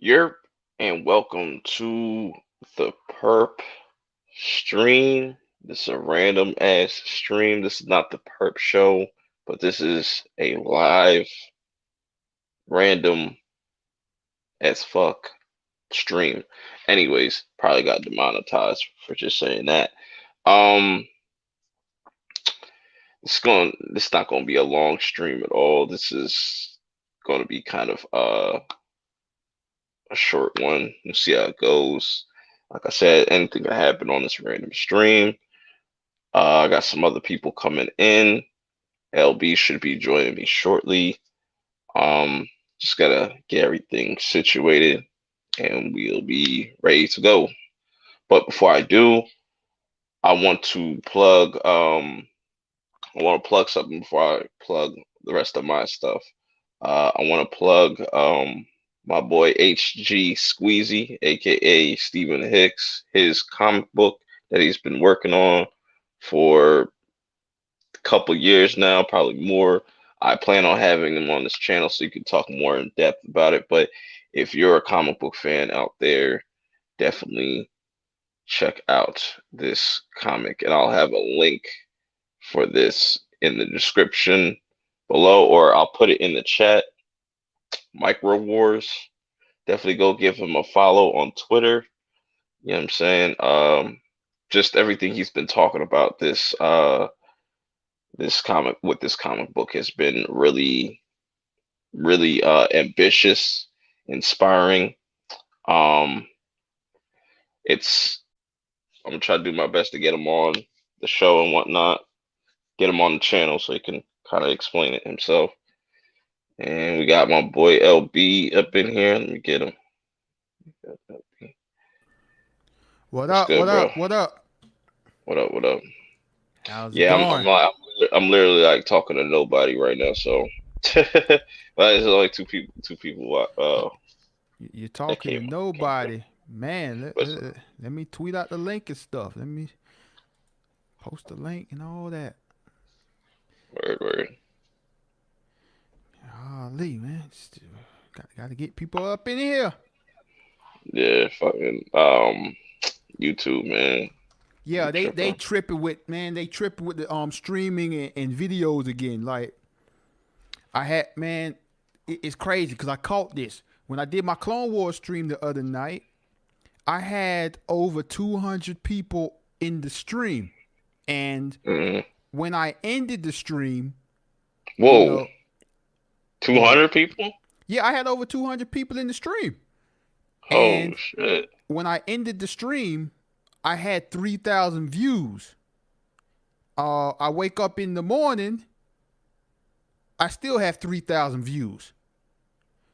You're and welcome to the Perp stream. This is a random ass stream. This is not the Perp show, but this is a live, random as fuck stream. Anyways, probably got demonetized for just saying that. Um, this not gonna be a long stream at all. This is gonna be kind of a short one. We'll see how it goes. Like I said, anything can happen on this random stream. I got some other people coming in. LB should be joining me shortly. Um, just gotta get everything situated, and we'll be ready to go. But before I do, I want to plug. I want to plug something before I plug the rest of my stuff. I want to plug my boy HG Squeezy, aka Stephen Hicks, his comic book that he's been working on for a couple years now, probably more. I plan on having him on this channel so you can talk more in depth about it. But if you're a comic book fan out there, definitely check out this comic, and I'll have a link for this in the description below, or I'll put it in the chat. Micro Wars. Definitely go give him a follow on Twitter. You know what I'm saying? Just everything he's been talking about this comic book has been really ambitious, inspiring. Um, it's I'm gonna try to do my best to get him on the show and whatnot, get him on the channel so he can kind of explain it himself. And we got my boy LB up in here. Let me get him. What What's up? What good, bro? up? What up? What up? What up? How's it Yeah, going? I'm literally like talking to nobody right now. So, but there's only two people You- You're that talking to came through. nobody. Man, But let me tweet out the link and stuff. Let me post the link and all that. word. Golly, man. Got to get people up in here. Yeah, fucking YouTube, man. Yeah, Be they tripping. tripping with man. They tripping with the streaming and videos again. Like I had man, it's crazy because I caught this when I did my Clone Wars stream the other night. I had over 200 people in the stream. And Mm. when I ended the stream, you Whoa, know, two go ahead. hundred people? Yeah, I had over 200 people in the stream. Oh And shit! when I ended the stream, I had 3,000 views. I wake up in the morning, I still have 3,000 views.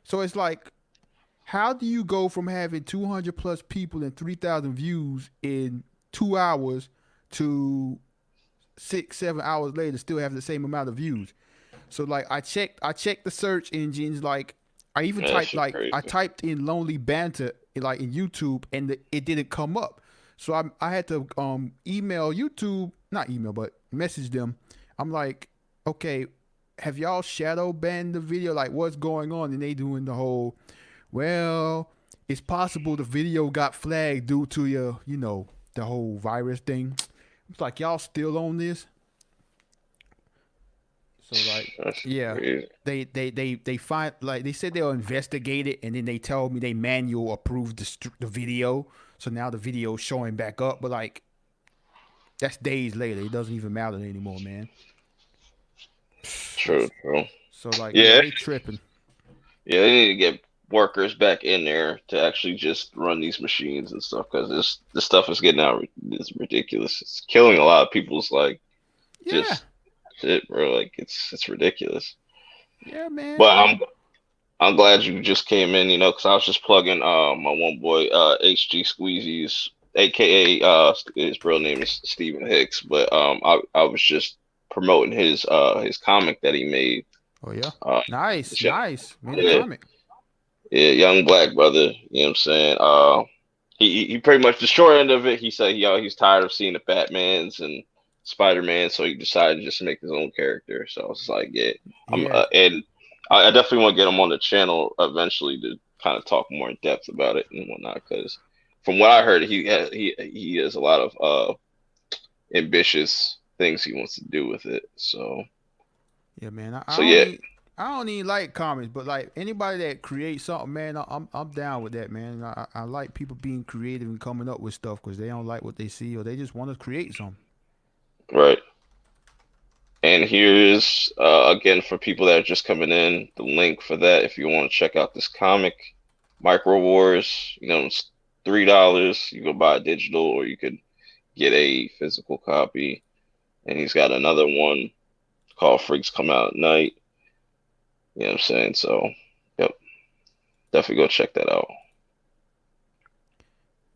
So it's like, how do you go from having 200 plus people and 3,000 views in 2 hours to 6, 7 hours later still have the same amount of views? So like I checked the search engines. Like I even Man, that typed shit like I crazy. typed in lonely banter like in YouTube and it didn't come up. So I had to email YouTube, not email but message them. I'm like, okay, have y'all shadow banned the video? Like what's going on? And they doing the whole, well, it's possible the video got flagged due to your, the whole virus thing. It's like y'all still on this. So like, That's yeah, crazy. they find like they said they'll investigate it, and then they tell me they manual approved the video. So now the video is showing back up, but like that's days later. It doesn't even matter anymore, man. True, true. So like, yeah, Yeah, they tripping. yeah. They need to get workers back in there to actually just run these machines and stuff because this stuff is getting out. It's ridiculous. It's killing a lot of people's like Yeah, just shit, bro. Like it's ridiculous. yeah, man. But I'm glad you just came in, because I was just plugging my one boy HG Squeezy's, aka his real name is Stephen Hicks, but I was just promoting his comic that he made. Oh yeah, Uh, nice, this young, nice. Made a yeah, comic. yeah, young black brother. You know what I'm saying? He pretty much the short end of it. He said, he's tired of seeing the Batmans and Spider-Man, so he decided to just make his own character. So I was like, yeah, I'm Yeah, and I definitely want to get him on the channel eventually to kind of talk more in depth about it and whatnot. Because from what I heard, he has a lot of ambitious things he wants to do with it. Yeah, man. So yeah, I don't even like comics, but like anybody that creates something, man, I'm down with that, man. I like people being creative and coming up with stuff because they don't like what they see or they just want to create something. right. And here's again for people that are just coming in, the link for that if you want to check out this comic, Micro Wars. You know, it's $3. You go buy a digital, or you could get a physical copy. And he's got another one called Freaks Come Out at Night. You know what I'm saying? So, yep, definitely go check that out.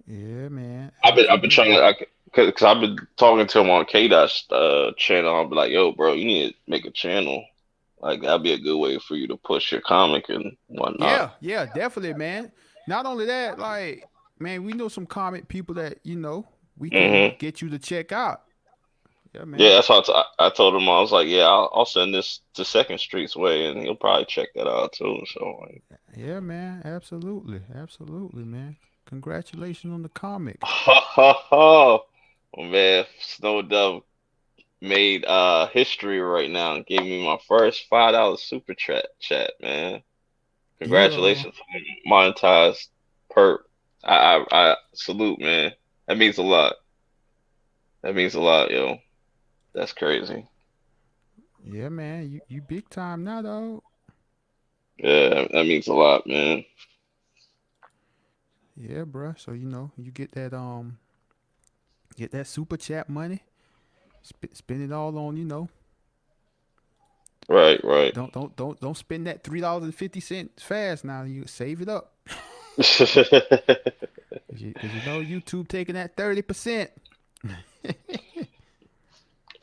Yeah, man. I've been trying Absolutely. to, cause I've been talking to him on K Dot's channel. I'll be like, yo, bro, you need to make a channel. Like that'd be a good way for you to push your comic and whatnot. Yeah, yeah, definitely, man. Not only that, like, man, we know some comic people that we can Hmm. get you to check out. Yeah, Yeah, man. that's what I told him. I was like, yeah, I'll send this to Second Street's way, and he'll probably check that out too. So, like, Yeah, man. Absolutely, absolutely, man. Congratulations on the comic. ha ha ha, oh, man, Snow Dove made history right now and gave me my first $5 chat, man. Yeah, Congratulations on monetized perp. I salute, man. That means a lot. That means a lot, yo. That's crazy. yeah, man. You big time now, though. Yeah, that means a lot, man. Yeah, bruh. So you get that super chat money. Spend it all on Right, right. don't spend that $3.50 fast now. You save it up. Cause you know YouTube taking that 30%.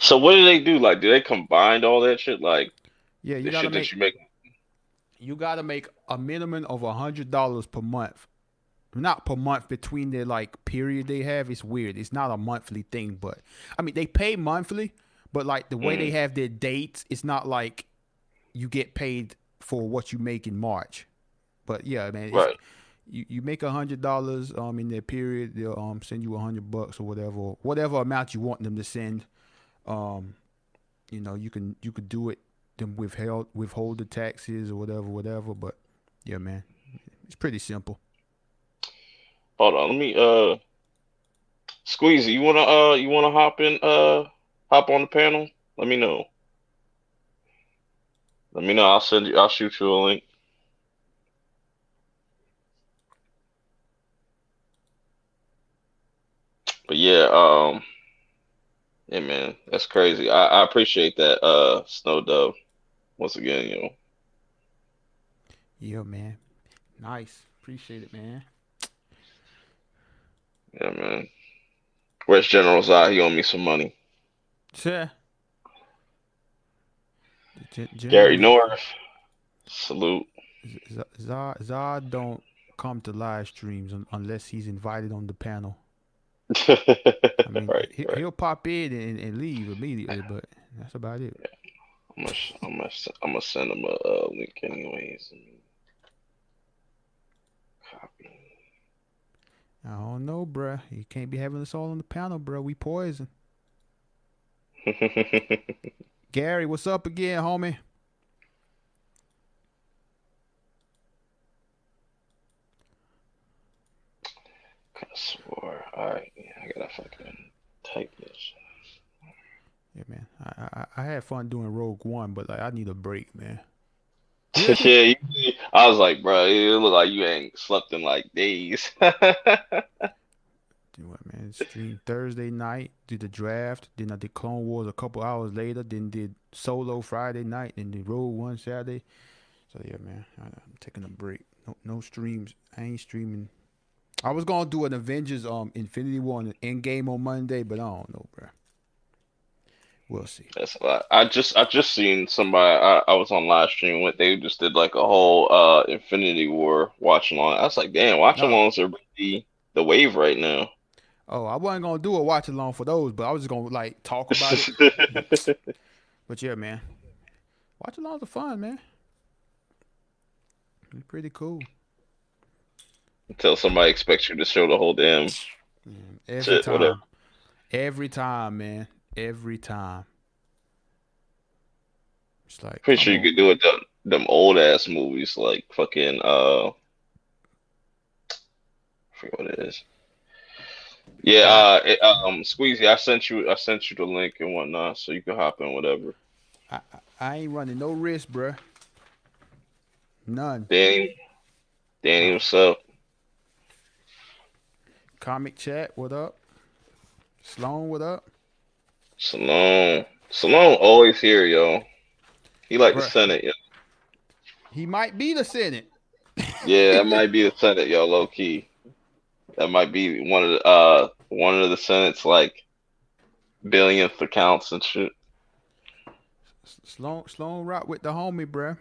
So what do they do? Like, do they combine all that shit? Like Yeah, the shit that you make? you gotta make a minimum of $100 per month. Not per month between the like period they have. It's weird. It's not a monthly thing, but I mean they pay monthly, but like the way they Mm, have their dates, it's not like you get paid for what you make in March. But yeah, man, it's right, you make $100 in their period, they'll send you $100 or whatever amount you want them to send. Um, you could do it, then withhold the taxes or whatever. But yeah, man, it's pretty simple. hold on. Let me Squeezy, you wanna hop on the panel? Let me know. Let me know. I'll shoot you a link. But yeah, yeah, man, that's crazy. I appreciate that, Snow Dove. Once again, Yeah, man, nice, appreciate it, man. yeah, man. Where's General Zod? He owe me some money. Yeah, Gary General North, salute. Zod don't come to live streams unless he's invited on the panel. I mean, Right, right. he'll pop in and leave immediately, but that's about it. I'm gonna send him a, link anyways. Copy. I don't know, bruh. You can't be having us all on the panel, bruh. We poison. Gary, what's up again, homie? Could swore. All right, yeah, I gotta fucking type this. Yeah, man. I had fun doing Rogue One, but like I need a break, man. Yeah, I was like, bro, it look like you ain't slept in like days. Do what, man? Stream Thursday night, did the draft, then I did Clone Wars a couple hours later, then did Solo Friday night, then did Rogue One Saturday. So yeah, man, I'm taking a break. No streams. I ain't streaming. I was gonna do an Avengers Infinity War and Endgame on Monday, but I don't know, bro. We'll see. That's a lot. I just seen somebody. I was on live stream with. They just did like a whole Infinity War watch along. I was like, damn, watch Oh, alongs are the wave right now. oh, I wasn't gonna do a watch along for those, but I was just gonna like talk about it. But yeah, man, watch alongs are fun, man. It's pretty cool. until somebody expects you to show the whole damn Man, every shit, whatever. time, every time, man, every time. It's like, Pretty come sure you on. could do it them old ass movies like fucking I forget what it is. Yeah, But Squeezy, I sent you the link and whatnot, so you can hop in whatever. I ain't running no risk, bruh. None. Danny, Danny, Uh, what's up? comic chat, what up? Sloan, what up? Salone. Salone always here, yo. He like the Bruh, Senate, yo. he might be the Senate. Yeah, that might be the Senate, yo, low key. That might be one of the Senate's like billionth accounts and shit. Sloan rock with the homie, bruh.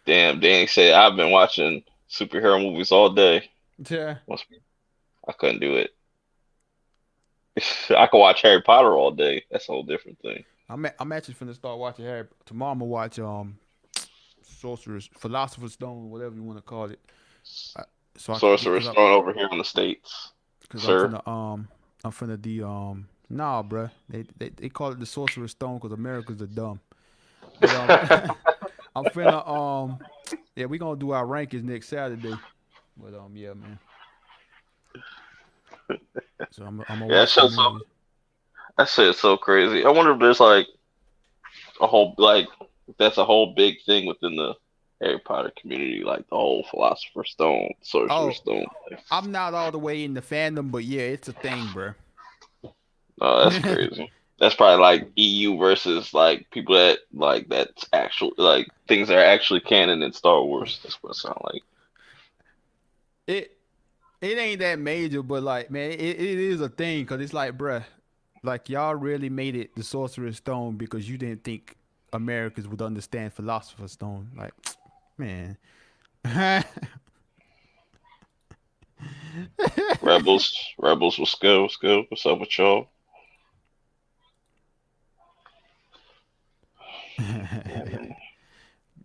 Damn, Danny said I've been watching superhero movies all day. Yeah. I couldn't do it. I could watch Harry Potter all day. That's a whole different thing. I'm actually finna start watching Harry. Tomorrow I'm gonna watch Sorcerer's Philosopher's Stone, whatever you want to call it. Uh, so I can get Sorcerer's Throne over here in the States, cause sir. I'm finna the nah, bruh. They call it the Sorcerer's Stone because America's the dumb. But I'm finna yeah, we gonna do our rankings next Saturday. But yeah, man. So I'm gonna Yeah, watch the movies. that shit's so crazy. I wonder if there's like a whole like that's a whole big thing within the Harry Potter community, like the whole Philosopher's Stone, Sorcerer's Oh, Stone. I'm not all the way in the fandom, but yeah, it's a thing, bruh. Oh, that's crazy. That's probably like EU versus like people that like that's actual like things that are actually canon in Star Wars. That's what it sounds like. it it ain't that major, but like, man, it is a thing because it's like, bruh, like y'all really made it the Sorcerer's Stone because you didn't think Americans would understand Philosopher's Stone. Like, man. Rebels was good, was good. What's up with y'all? Yeah, man.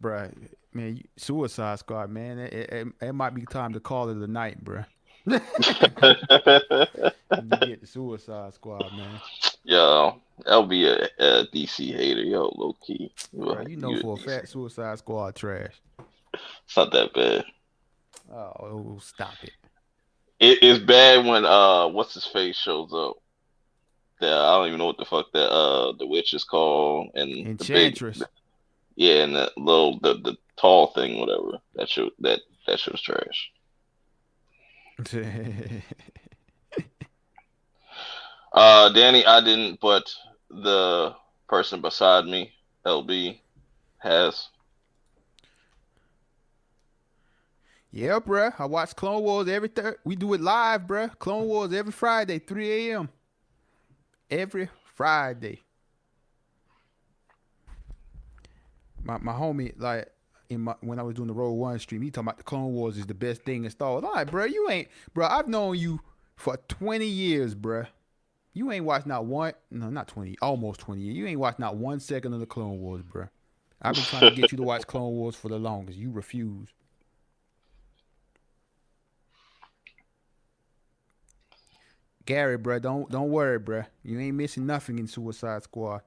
Bruh, man, Suicide Squad, man. It might be time to call it a night, bruh. You get the Suicide Squad, man. Yo, I'll be a DC hater, yo, low key. Bruh, you know You a for a DC. fact Suicide Squad trash. It's not that bad. Oh, stop it. It is bad when what's his face shows up. I don't even know what the fuck that the witch is called and the big Enchantress. yeah and that little the tall thing whatever that shit was trash. Danny, I didn't, but the person beside me, LB, has. Yeah, bruh. I watch Clone Wars every third. We do it live, bruh. Clone Wars every Friday, 3 a.m. Every Friday. My homie, like, when I was doing the Road One stream, he talking about the Clone Wars is the best thing in Star Wars. I'm like, bruh, you ain't, bruh. I've known you for 20 years, bruh. You ain't watched not one, no, not 20, almost 20 years. You ain't watched not 1 second of the Clone Wars, bruh. I've been trying to get you to watch Clone Wars for the longest. You refuse. Gary, bruh, don't worry, bruh. You ain't missing nothing in Suicide Squad.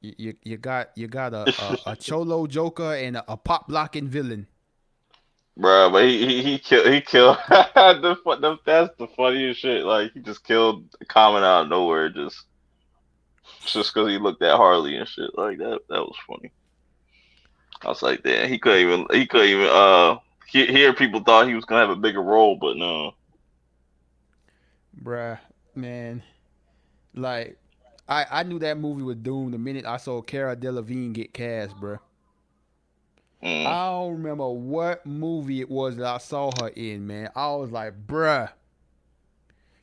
You you got a cholo joker and a pop blocking villain. Bruh, but he killed that's the funniest shit. Like he just killed Common out of nowhere, just because he looked at Harley and shit like that. That was funny. I was like, damn, he couldn't even here people thought he was gonna have a bigger role, but no. Bruh, man. Like I knew that movie was doomed the minute I saw Cara Delevingne get cast, bruh. Mm. I don't remember what movie it was that I saw her in, man. I was like, bruh,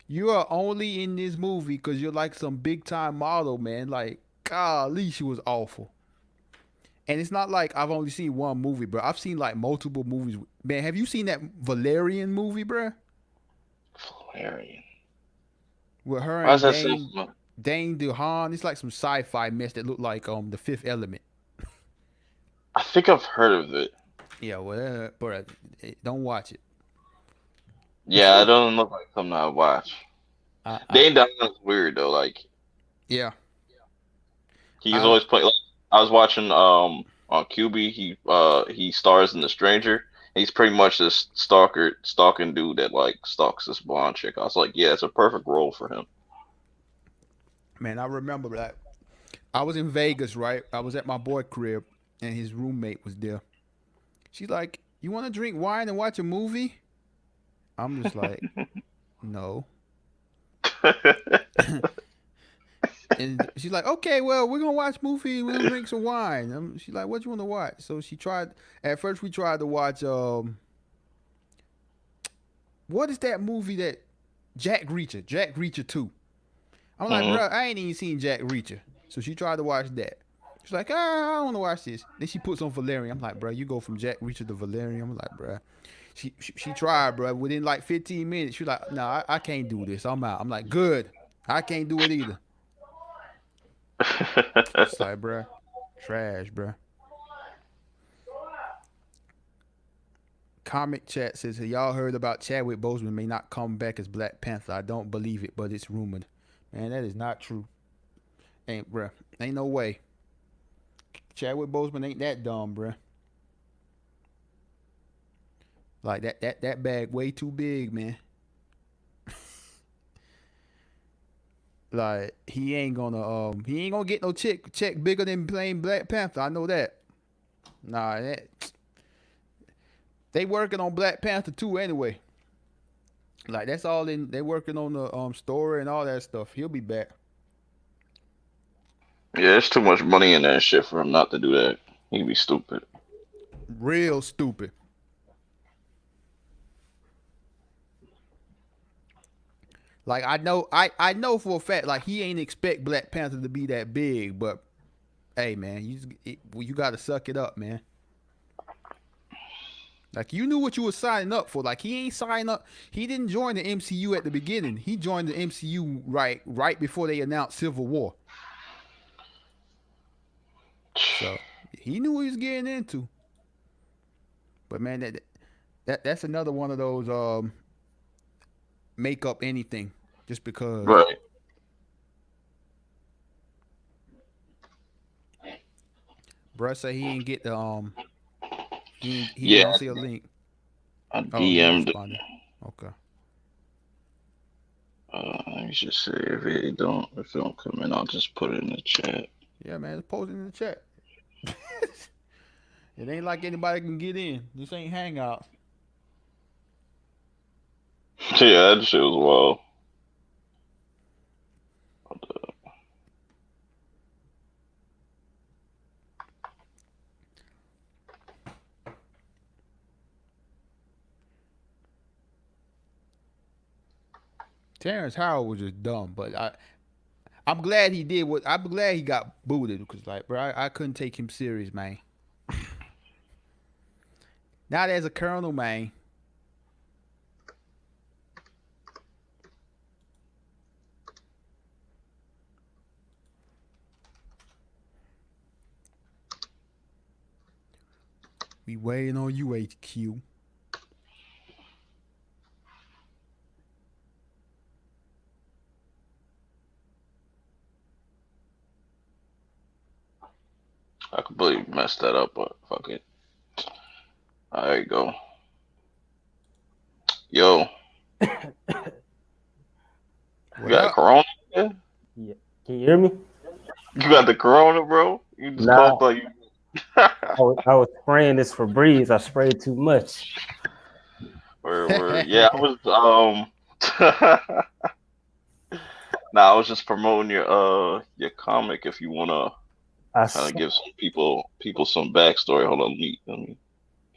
you are only in this movie because you're like some big time model, man. Like, golly, she was awful. And it's not like I've only seen one movie, bro. I've seen like multiple movies. Man, have you seen that Valerian movie, bro? Valerian. With her Why is and that so Dane DeHaan. It's like some sci-fi mess that looked like The Fifth Element. I think I've heard of it. Yeah, well, bro, don't watch it. Yeah, it doesn't look like something I watch. I Dane Down is weird though. Like yeah, he's I always playing. Like, I was watching on QB. He stars in The Stranger. He's pretty much this stalking dude that like stalks this blonde chick. I was like, yeah, it's a perfect role for him. man, I remember that. I was in Vegas, right? I was at my boy crib, and his roommate was there. She's like, "You want to drink wine and watch a movie?" I'm just like, "No." And she's like, "Okay, well, we're gonna watch movie. We're gonna drink some wine." She's like, "What you want to watch?" So she tried. At first, we tried to watch. What is that movie that Jack Reacher? Jack Reacher 2. I'm like, Hmm. bro, I ain't even seen Jack Reacher. So she tried to watch that. She's like, I don't want to watch this. Then she puts on Valerian. I'm like, bro, you go from Jack Reacher to Valerian. I'm like, bro. She tried, bro. Within like 15 minutes, she was like, no, I can't do this. I'm out. I'm like, good. I can't do it either. It's like, bro, trash, bro. Comic chat says, have y'all heard about Chadwick Boseman may not come back as Black Panther? I don't believe it, but it's rumored. Man, that is not true. Ain't, bro. Ain't no way. Chadwick Boseman ain't that dumb, bruh. Like that bag way too big, man. Like he ain't gonna get no check bigger than playing Black Panther. I know that. Nah, they working on Black Panther 2 anyway. Like that's all in. They working on the story and all that stuff. He'll be back. Yeah, there's too much money in that shit for him not to do that. He'd be stupid. Real stupid. Like I know for a fact like he ain't expect Black Panther to be that big, but hey man, you got to suck it up, man. Like you knew what you were signing up for. Like he ain't signing up. He didn't join the MCU at the beginning. He joined the MCU right before they announced Civil War. So he knew what he was getting into. But man, that's another one of those make up anything just because. Right. Bruh say he ain't get the he ain't Yeah, gonna see a link. I Oh, he DM'd him. responded. Okay. Let me just say if it don't come in, I'll just put it in the chat. Yeah, man, just post it in the chat. It ain't like anybody can get in. This ain't Hangouts. Yeah, that shit was wild. Terrence Howard was just dumb, but I'm glad he did what. I'm glad he got booted because, like, bro, I couldn't take him serious, man. Not as a colonel, man. We waiting on you, HQ. I completely messed that up, but fuck it. There you go. Yo, you What got up? corona? Yeah? Yeah. Can you hear me? You got the corona, bro? You just Nah, coughed like you. I was spraying this Febreze. I sprayed too much. Yeah, I was nah, I was just promoting your comic if you wanna I kind of saw, give some people some backstory. Hold on, let me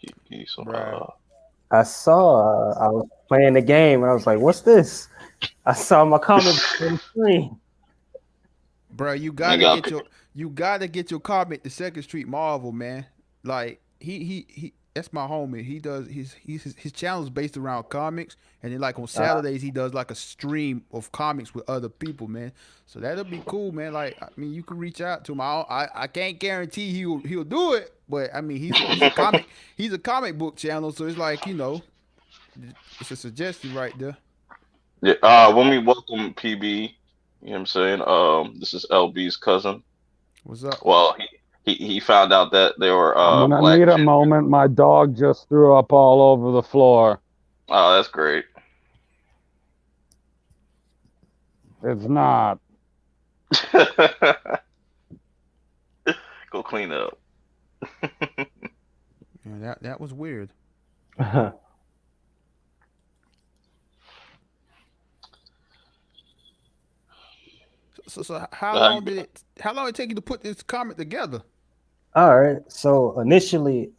give you some Bruh. I was playing the game and I was like, "What's this?" I saw my comic on the screen. Bruh, I got you gotta get your comic the Second Street Marvel, man. Like he that's my homie. He does his channel is based around comics, and then like on Uh, Saturdays he does like a stream of comics with other people, man. So that'll be cool, man. Like I mean, you can reach out to him. I can't guarantee he'll do it, but I mean he's a comic book channel, so it's like it's a suggestion right there. Yeah. When we welcome PB, you know what I'm saying? This is LB's cousin. What's up? Well, he found out that there were I'm gonna black need a kids. moment. My dog just threw up all over the floor. Oh, that's great. It's not. Go clean up. Yeah, that was weird. So Uh, how long did it take you to put this comic together? All right. So initially,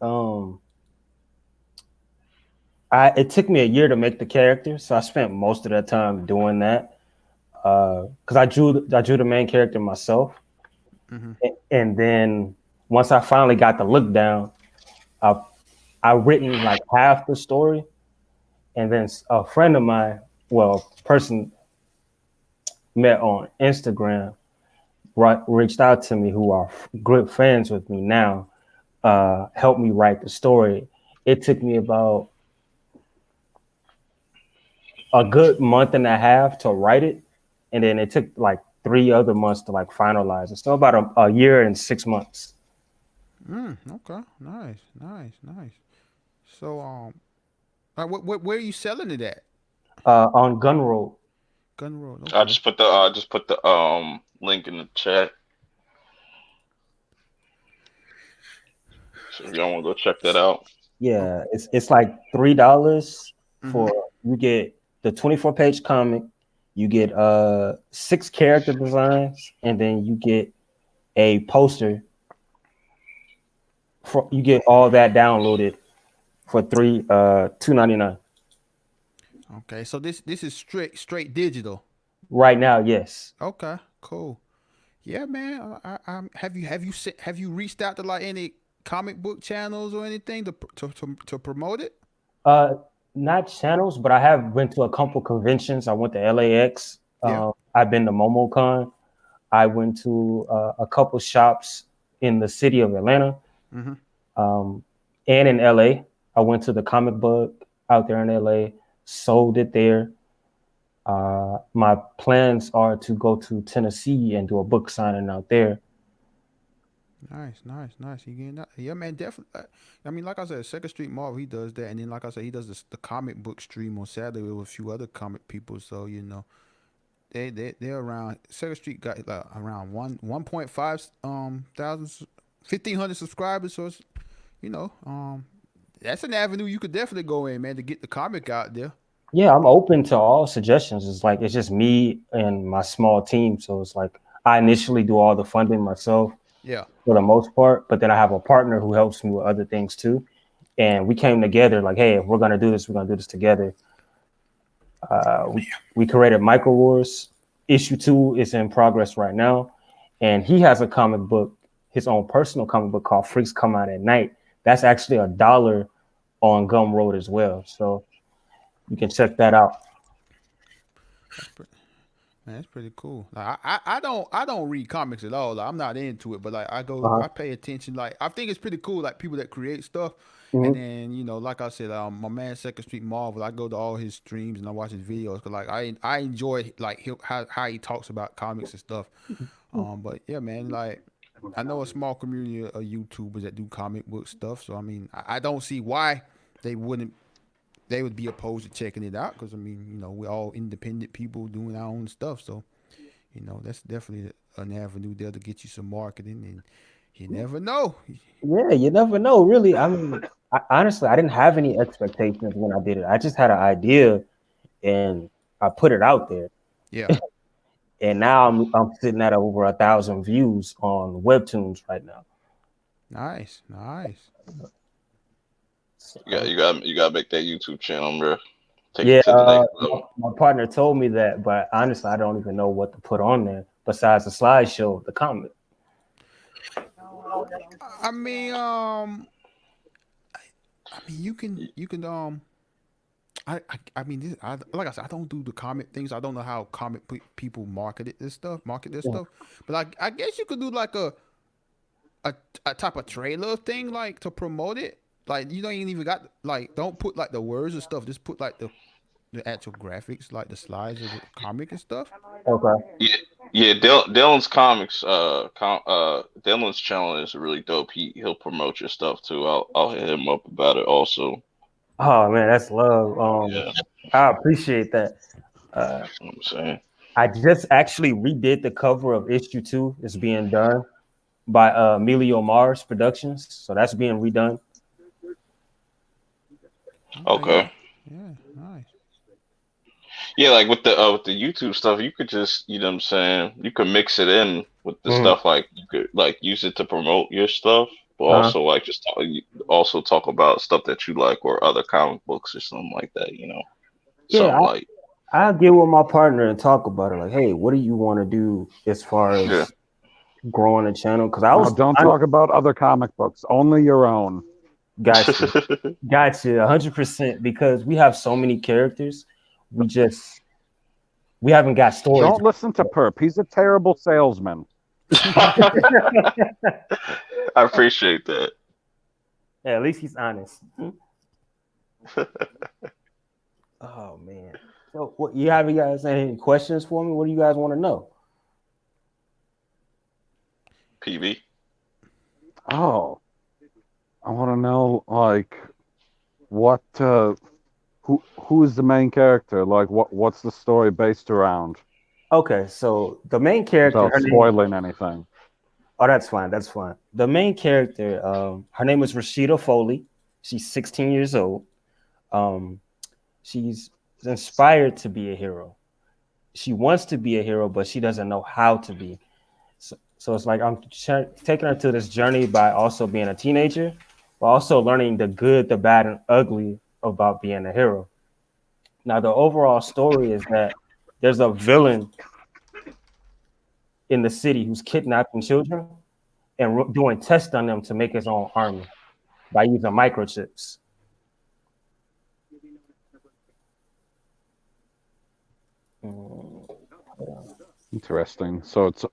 it took me a year to make the character, so I spent most of that time doing that. Because I drew the main character myself, Mm-hmm. and then once I finally got the look down, I I written like half the story, and then a friend of mine, well, person met on Instagram, reached out to me who are good friends with me now, helped me write the story. It took me about a good month and a half to write it, and then it took like 3 other months to like finalize it. So about a year and 6 months. Okay. Nice. So where are you selling it at? On Gunroad. Gun Road. I Okay. just put the link in the chat. So if y'all want to go check that out. Oh. Yeah, it's like $3 Mm-hmm. for you get the 24-page comic, you get 6 character designs, and then you get a poster. You get all that downloaded for $2.99 Okay. So this is straight digital. right now. Yes. Okay. Cool. Yeah, man. Have you reached out to like any comic book channels or anything to promote it? Uh, Not channels, but I have went to a couple conventions. I went to LAX. Yeah. I've been to MomoCon. I went to a couple shops in the city of Atlanta, Mm-hmm. um, and in LA. I went to the comic book out there in LA, sold it there. My plans are to go to Tennessee and do a book signing out there. Nice. You getting that? Yeah, man. Definitely. I mean, like I said, Second Street Marvel, he does that, and then like I said, he does the comic book stream on Saturday with a few other comic people. So they're around. Second Street got like around 1.5 thousand 1,500 subscribers. So it's you know that's an avenue you could definitely go in, man, to get the comic out there. Yeah, I'm open to all suggestions. It's just me and my small team, so it's like I initially do all the funding myself Yeah. for the most part, but then I have a partner who helps me with other things too. And we came together like, hey, if we're gonna do this, we're gonna do this together. We created Micro Wars. Issue 2 is in progress right now, and he has a comic book, his own personal comic book called Freaks Come Out at Night. That's actually $1 on Gumroad as well, so you can check that out. That's pretty. Man, that's pretty cool. Like I don't read comics at all. Like, I'm not into it, but like Uh-huh. I pay attention. Like I think it's pretty cool. Like people that create stuff, and Mhm. then like I said, my man Second Street Marvel. I go to all his streams and I watch his videos. Cause like I enjoy like how he talks about comics and stuff. But yeah, man, like I know a small community of YouTubers that do comic book stuff. So I mean, I don't see why they wouldn't they would be opposed to checking it out because I mean, we're all independent people doing our own stuff. So, that's definitely an avenue there to get you some marketing, and you never know. Yeah, you never know, really. I mean, honestly, I didn't have any expectations when I did it. I just had an idea and I put it out there. Yeah, And now I'm sitting at over 1,000 views on Webtoons right now. nice. So, You got to make that YouTube channel, bro. Take it yeah, to the next level. my partner told me that, but honestly, I don't even know what to put on there besides the slideshow, the comment. I mean, mean, you can I mean, like I said, I don't do the comic things. I don't know how people market this Yeah. stuff. But I guess you could do like a type of trailer thing, like to promote it. Like you don't even got like don't put like the words and stuff. Just put like the actual graphics, like the slides of the comic and stuff. Okay. Yeah, yeah. Dylan's comics, Dylan's channel is really dope. He'll promote your stuff too. I'll hit him up about it also. Oh man, that's love. Yeah, I appreciate that. Uh, you know what I'm saying. I just actually redid the cover of issue 2. It's being done by Emilio Mars Productions, so that's being redone. Okay, yeah, Okay. yeah, nice. Yeah, like with the YouTube stuff, you could just, you know what I'm saying, you could mix it in with the Mm-hmm. stuff, like you could like use it to promote your stuff, but Uh-huh. also like also talk about stuff that you like or other comic books or something like that, Yeah, something like I'll get with my partner and talk about it. Like, hey, what do you want to do as far yeah. as growing a channel? Because No, don't I talk about other comic books. Only your own. got you, 100%. Because we have so many characters, we just we haven't got stories. Don't listen to Perp. He's a terrible salesman. I appreciate that. Yeah, at least he's honest. Oh man. So, what you guys any questions for me? What do you guys want to know? PB. Oh, I want to know like what who is the main character? Like what's the story based around? Okay, so the main character, Without her name. spoiling anything. Oh, that's fine. That's fine. The main character, her name is Rashida Foley. She's 16 years old. Um, she's inspired to be a hero. She wants to be a hero, but she doesn't know how to be. So it's like I'm taking her to this journey by also being a teenager, but also learning the good, the bad, and ugly about being a hero. Now, the overall story is that there's a villain in the city who's kidnapping children and doing tests on them to make his own army by using microchips. Mm, Interesting. So it's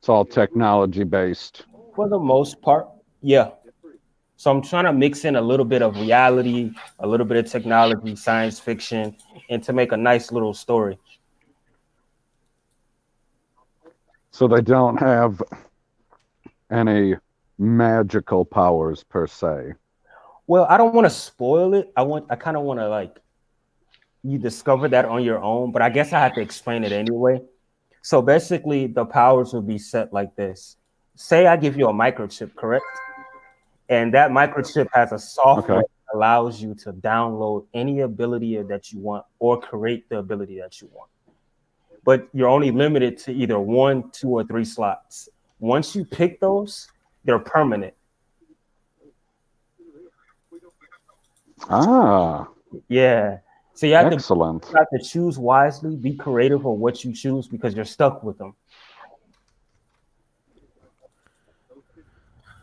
all technology based. For the most part, yeah. So I'm trying to mix in a little bit of reality, a little bit of technology, science fiction, and to make a nice little story. So they don't have any magical powers per se. Well, I don't want to spoil it. I kind of want to like you discover that on your own, but I guess I have to explain it anyway. So basically, the powers will be set like this. Say I give you a microchip, correct? And that microchip has a software Okay. that allows you to download any ability that you want or create the ability that you want. But you're only limited to either 1, 2, or 3 slots. Once you pick those, they're permanent. Ah, Yeah. So excellent. you have to choose wisely, be creative on what you choose because you're stuck with them.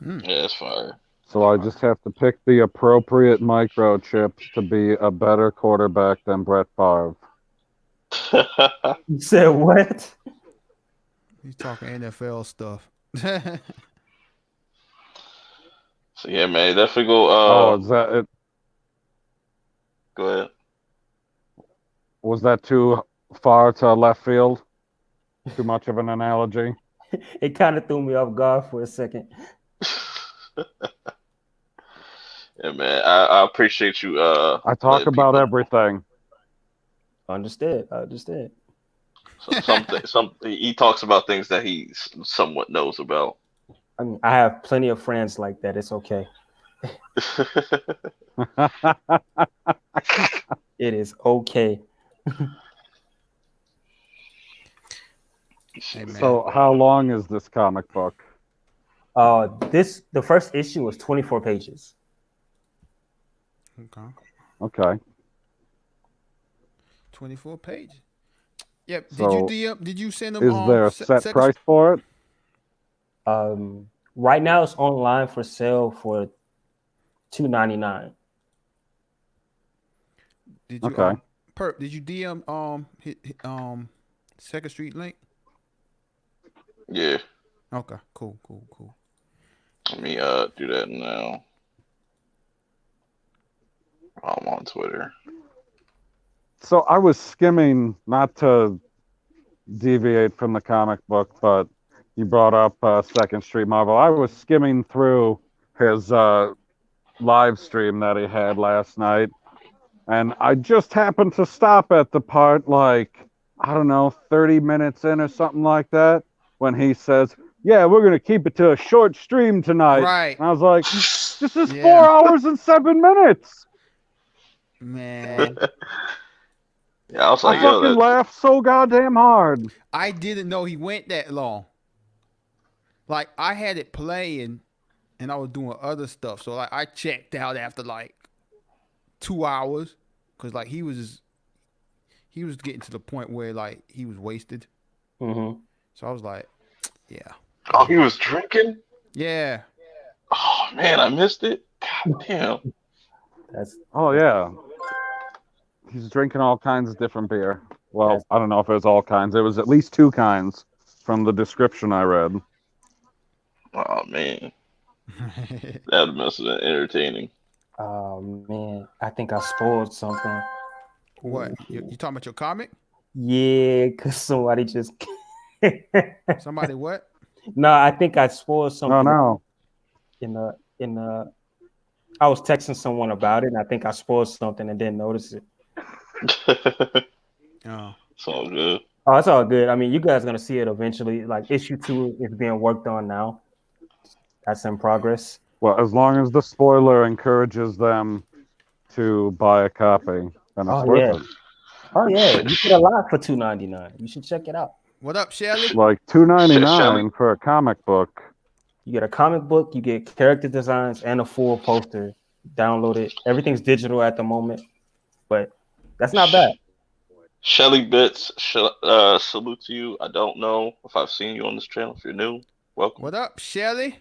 Yeah, that's fire. So I just have to pick the appropriate microchips to be a better quarterback than Brett Favre. You said what? He's talking NFL stuff. So yeah, man, definitely go. Oh, is that it? Go ahead. Was that too far to left field? Too much of an analogy? It kind of threw me off guard for a second. Yeah, man, I appreciate you I talk letting about people everything. Understood. I understood. some he talks about things that he somewhat knows about. I mean, I have plenty of friends like that. It's okay. It is okay. Hey man. So how long is this comic book? The first issue was 24 pages. Okay. Okay. 24 pages. Yep. So Did you send them is there a set price for it? Right now it's online for sale for $2.99. Did you Okay. Perp? Did you DM Second Street link? Yeah. Okay, cool, cool, cool. Let me do that now. I'm on Twitter. So I was skimming, not to deviate from the comic book, but you brought up Second Street Marvel. I was skimming through his live stream that he had last night, and I just happened to stop at the part, like, I don't know, 30 minutes in or something like that, when he says, "Yeah, we're going to keep it to a short stream tonight." Right. And I was like, this is Yeah. 4 hours and 7 minutes. Man, Yeah, I was I like, yo, fucking that laughed so goddamn hard. I didn't know he went that long. Like I had it playing, and I was doing other stuff. So like I checked out after like 2 hours, cause like he was getting to the point where like he was wasted. Mm-hmm. So I was like, yeah, oh, he was drinking. yeah. Oh man, I missed it. God damn. That's Oh, yeah. He's drinking all kinds of different beer. Well, That's- I don't know if it was all kinds. It was at least 2 kinds from the description I read. Oh man, that must have been entertaining. oh man, I think I spoiled something. What? You talking about your comic? Yeah, cause somebody just. Somebody what? No, I think I spoiled Oh, something no. in the. I was texting someone about it, and I think I spoiled something and didn't notice it. Oh, It's all good. Oh, it's all good. I mean, you guys are gonna see it eventually. Like issue 2 is being worked on now. That's in progress. Well, as long as the spoiler encourages them to buy a copy, then it's Oh worth yeah. it. Oh yeah. You get a lot for $2.99. You should check it out. what up, Shelly? Like Shelly, $2.99 for a comic book. You get a comic book, you get character designs and a full poster. Download it. Everything's digital at the moment, but that's not bad. Shelly Bits, salute to you. I don't know if I've seen you on this channel. If you're new, welcome. What up, Shelly?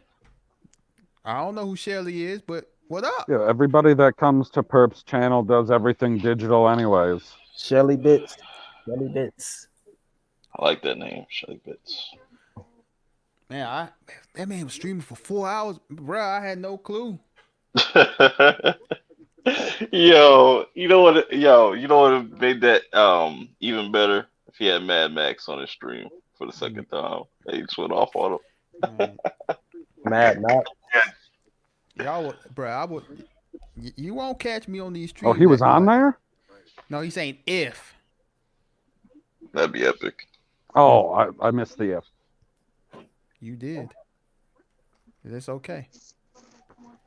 I don't know who Shelly is, but what up? Yeah, everybody that comes to Perp's channel does everything digital anyways. Shelly Bits. Shelly Bits. I like that name, Shelly Bits. Man, that man was streaming for 4 hours, bro. I had no clue. Yo, you know what? Yo, you know what made that even better? If he had Mad Max on his stream for the second time, he just went off on him. Man, Mad Max. y'all would, bro. I would. You won't catch me on these Oh, streams. he was that on much. there? No, he's saying if. That'd be epic. Oh, I missed the if. You did. That's okay.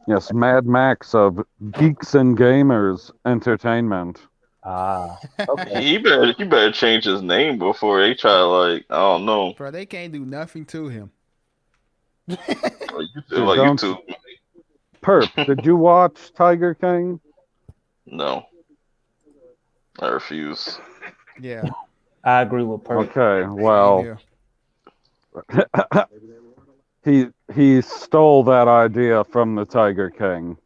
Yes, Mad Max of Geeks and Gamers Entertainment. Ah. Okay. He better change his name before they try to, like, I don't know. Bro, they can't do nothing to him. Like YouTube, Dude, like don't- YouTube. Perp, did you watch Tiger King? No, I refuse. Yeah. I agree with Perk. Okay, Same well, here. he stole that idea from the Tiger King,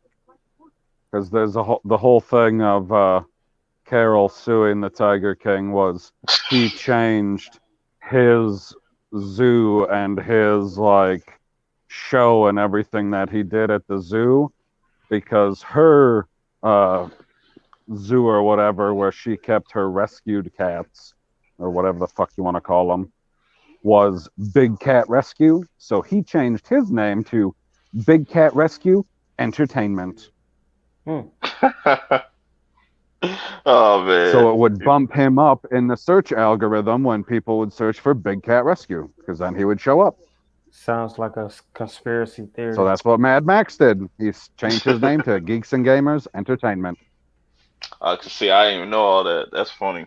because there's the whole thing of Carol suing the Tiger King was he changed his zoo and his like show and everything that he did at the zoo because her zoo or whatever where she kept her rescued cats or whatever the fuck you want to call them was Big Cat Rescue. So he changed his name to Big Cat Rescue Entertainment. Oh man. So it would bump him up in the search algorithm when people would search for Big Cat Rescue, because then he would show up. Sounds like a conspiracy theory. So that's what Mad Max did. He changed his name to Geeks and Gamers Entertainment. I can see. I didn't even know all that. That's funny.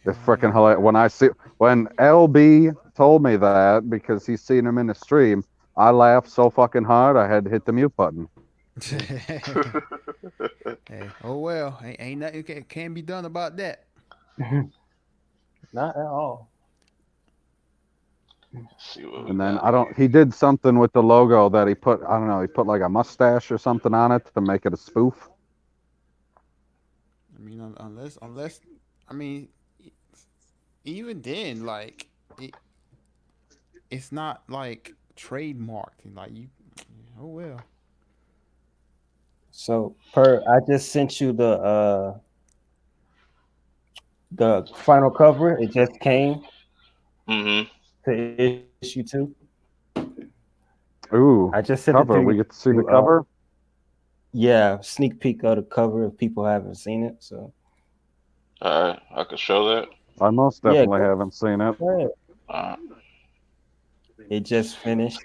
It's freaking hilarious. When LB told me that because he's seen him in the stream, I laughed so fucking hard I had to hit the mute button. Hey, oh well, ain't nothing can be done about that. Not at all. Let's see what we And then got. he did something with the logo that he put, I don't know, he put like a mustache or something on it to make it a spoof. I mean, unless, I mean, even then, like it's not like trademarked. And like you, oh well. So per, I just sent you the final cover. It just came Mm-hmm. to issue two. I just Ooh, sent it to you cover. We get to see to the cover. yeah, sneak peek of the cover if people haven't seen it. So All right, I can show that. I most yeah, definitely haven't seen it. go ahead. All right. It just finished.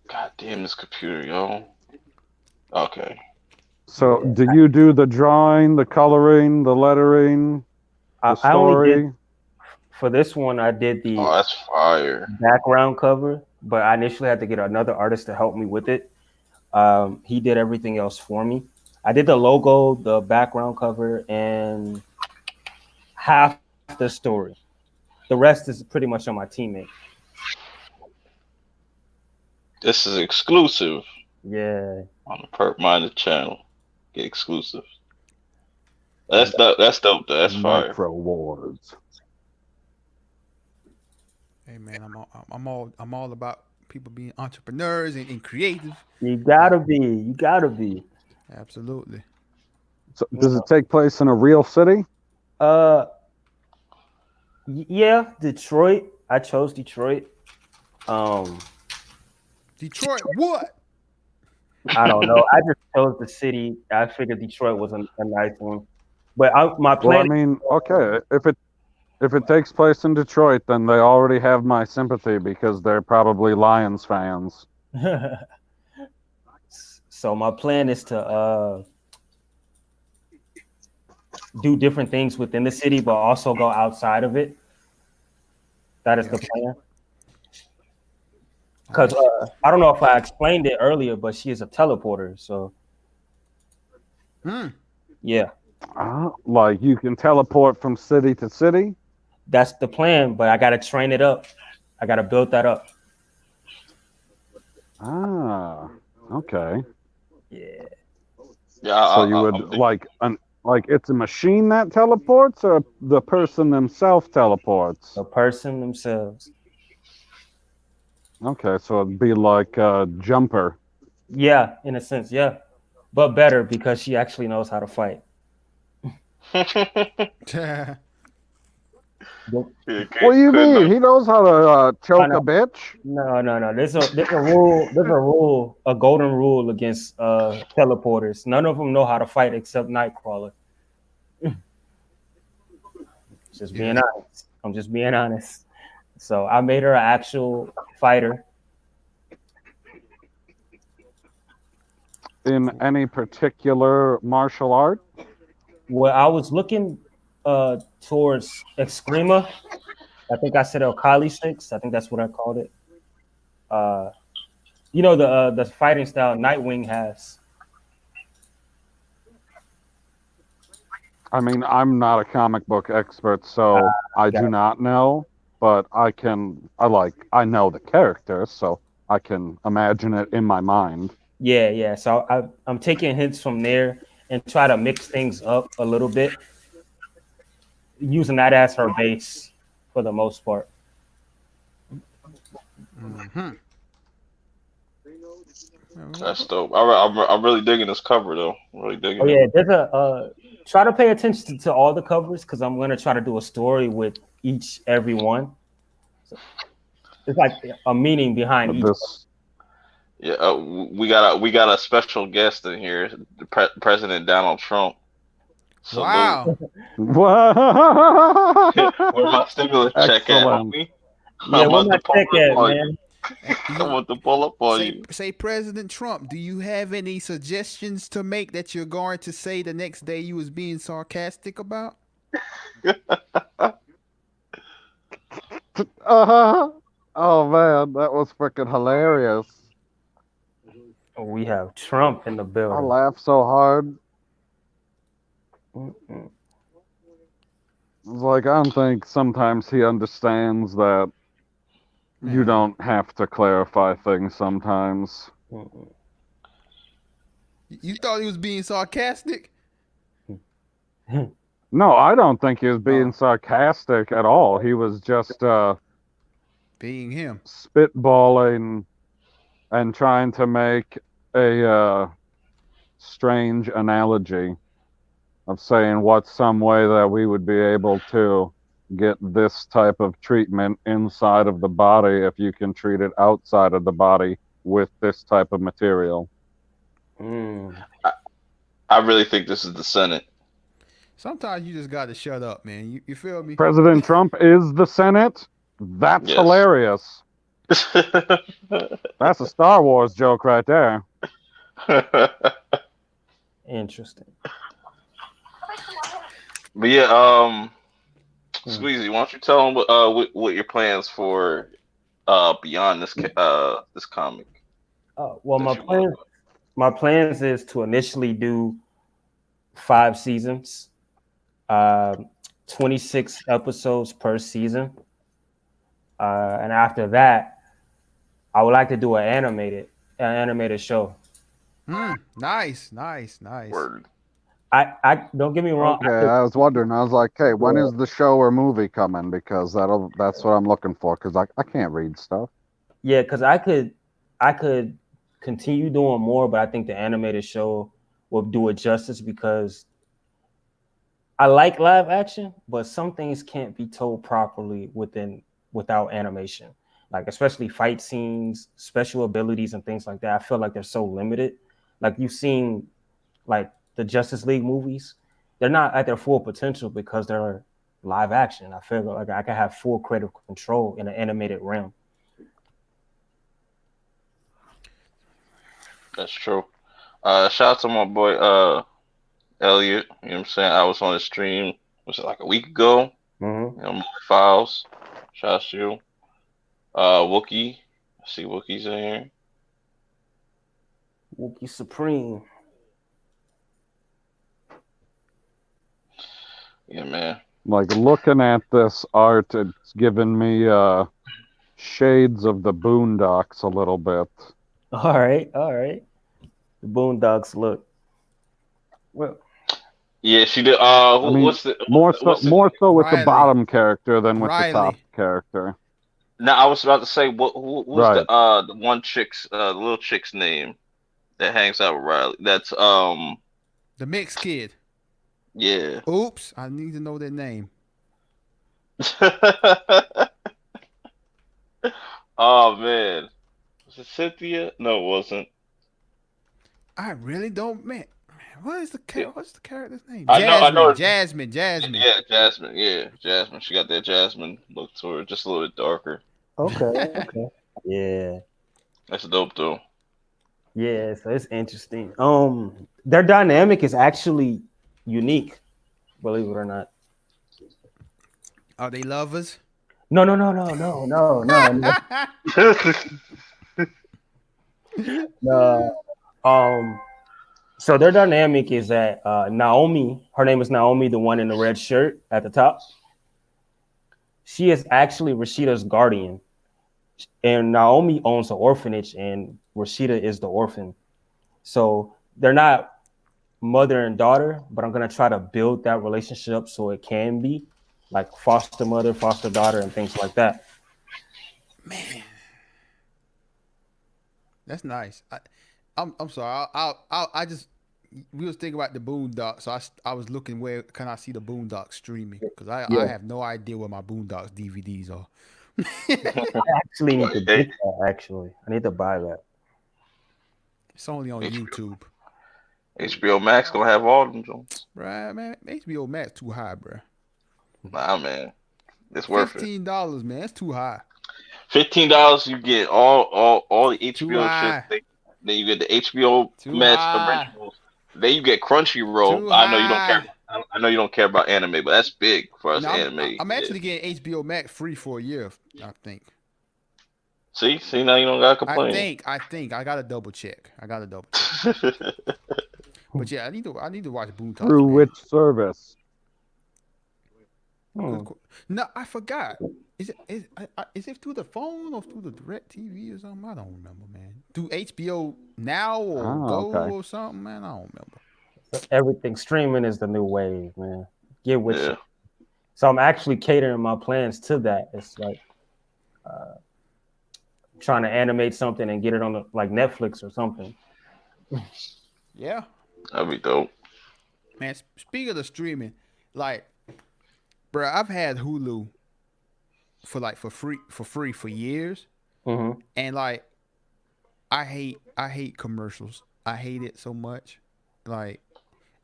God damn this computer, yo. Okay. So, Yeah, do you do the drawing, the coloring, the lettering, the I only did story? for this one. I did Oh, the that's fire. background cover, but I initially had to get another artist to help me with it. He did everything else for me. I did the logo, the background cover, and half the story. The rest is pretty much on my teammate. This is exclusive Yeah, on the Perp Minded channel. Get exclusive. yeah. That's dope. That's dope. Though. That's fire. Micro Wars. Hey man, I'm all about people being entrepreneurs and creative. You Like gotta be. You gotta be. absolutely. So, You does it know. take place in a real city? Uh, yeah, Detroit. I chose Detroit. Um, Detroit, what? I don't know. I just chose the city. I figured Detroit was a nice one. But my Well, I plan mean, okay, if it takes place in Detroit, then they already have my sympathy because they're probably Lions fans. is so my plan is to do different things within the city, but also go outside of it. That is the Yep. plan. Because Nice. I don't know if I explained it earlier, but she is a teleporter. So Hmm. yeah, Like you can teleport from city to city. that's the plan. But I got to train it up. I got to build that up. Ah, okay. Yeah, Yeah, So you would I'm like it's a machine that teleports, or the person themselves teleports. the person themselves. Okay, so it'd be like a jumper. Yeah, in a sense, yeah, but better because she actually knows how to fight. thinking. Yeah. The- Yeah, What do you couldn't mean? He knows how to oh, choke a no, bitch. no. There's a rule. There's a rule, a golden rule against teleporters. None of them know how to fight except Nightcrawler. Just Yeah. being honest. I'm just being honest. So I made her an actual fighter. In any particular martial art? Well, I was looking towards Excrema. I think I said El Kali 6. I think that's what I called it. Uh, the fighting style Nightwing has. I mean, I'm not a comic book expert, so I Got do not know, but I know the character, so I can imagine it in my mind. yeah. So I'm taking hints from there and try to mix things up a little bit, using that as her base for the most part. Mm-hmm. That's dope. I'm really digging this cover though. I'm really Oh digging it. yeah, there's a try to pay attention to all the covers because I'm gonna try to do a story with each every one. So it's like a meaning behind each. This Yeah, we got a special guest in here, President Donald Trump. Salute. Wow. Where my stimulus check at, Excellent. homie? Yeah, I'm where about my to pull check up at, on you. man? Do I'm you about to pull up on you. say President Trump? Do you have any suggestions to make that you're going to say the next day you was being sarcastic about? Uh-huh. Oh man, that was freaking hilarious. We have Trump in the I building. laughed so hard. Mm-mm, It's like I don't think sometimes he understands that you Man, don't have to clarify things sometimes. mm-mm. You thought he was being sarcastic? No, I don't think he was being Oh, sarcastic at all. He was just being him. spitballing and trying to make a strange analogy of saying what's some way that we would be able to get this type of treatment inside of the body if you can treat it outside of the body with this type of material. Mm. I really think this is the Senate. Sometimes you just got to shut up, man. You feel me? President Trump is the Senate? That's Yes. hilarious. That's a Star Wars joke right there. Interesting. But yeah, Squeezy, why don't you tell them what your plans for beyond this comic Well, that you want to my plans is to initially do 5 seasons, 26 episodes per season, and after that, I would like to do an animated show. Nice. word? I don't get me wrong. Okay, I was wondering. I was like, hey, when is the show or movie coming? Because that's what I'm looking for. Because I can't read stuff. Yeah, because I could continue doing more, but I think the animated show will do it justice because I like live action, but some things can't be told properly without animation. Like especially fight scenes, special abilities, and things like that. I feel like they're so limited. Like you've seen, like the Justice League movies, they're not at their full potential because they're live action. I feel like I can have full creative control in an animated realm. That's true. Shout out to my boy Elliot. You know what I'm saying? I was on his stream. Was it like a week ago? Mm-hmm. You know, Movie Files. Shout out to you. Wookie. I see Wookie's in here. Wookiee Supreme. Yeah, man. Like looking at this art, it's giving me shades of the Boondocks a little bit. All right. The Boondocks look. Well, Yeah, she did. I mean, What's the more so with the Riley. bottom character than with the top Riley. character. Now I was about to say who's Right. the one chick's the little chick's name that hangs out with Riley. That's The mixed kid. yeah. Oops. I need to know their name. Oh man, was it Cynthia? No, it wasn't. I really don't, man. What's the character's name? I know. Jasmine. Yeah, Jasmine. Yeah, Jasmine. She got that Jasmine look to her, just a little bit darker. okay. Yeah. That's dope though. Yeah, so it's interesting. Their dynamic is actually unique, believe it or not. Are they lovers? No. No. So their dynamic is that Naomi, her name is Naomi, the one in the red shirt at the top. She is actually Rashida's guardian. And Naomi owns an orphanage, and Rashida is the orphan. So they're not mother and daughter, but I'm gonna try to build that relationship so it can be like foster mother, foster daughter, and things like that. Man, that's nice. I'm sorry. I just we was thinking about the Boondocks, so I was looking where can I see the Boondocks streaming because I have no idea where my Boondocks DVDs are. I actually need to get that. Actually, I need to buy that. It's only on YouTube. HBO Max gonna have all of them Jones. Right, man. HBO Max too high, bro. Nah, man, it's worth it. $15, man. That's too high. $15, you get all the HBO high. shit. Then you get the HBO Too Max high. originals. Then you get Crunchyroll. Too I know you don't high. care. I know you don't care about anime, but that's big for us No, anime. I'm actually getting HBO Max free for a year, I think. See, now you don't gotta complain. I think I gotta double check. But yeah, I need to watch Boondocks. Through man. which service? No, I forgot. is it through the phone or through the direct TV or something? I don't remember, man. Through HBO Now or Oh, Go okay. or something, man. I don't remember. Everything streaming is the new wave, man. Get with Yeah. you. So I'm actually catering my plans to that. It's like trying to animate something and get it on like Netflix or something. Yeah, That'd be dope. man. Speaking of the streaming, like, bro, I've had Hulu for free for years, Mm-hmm. and like, I hate commercials. I hate it so much. Like,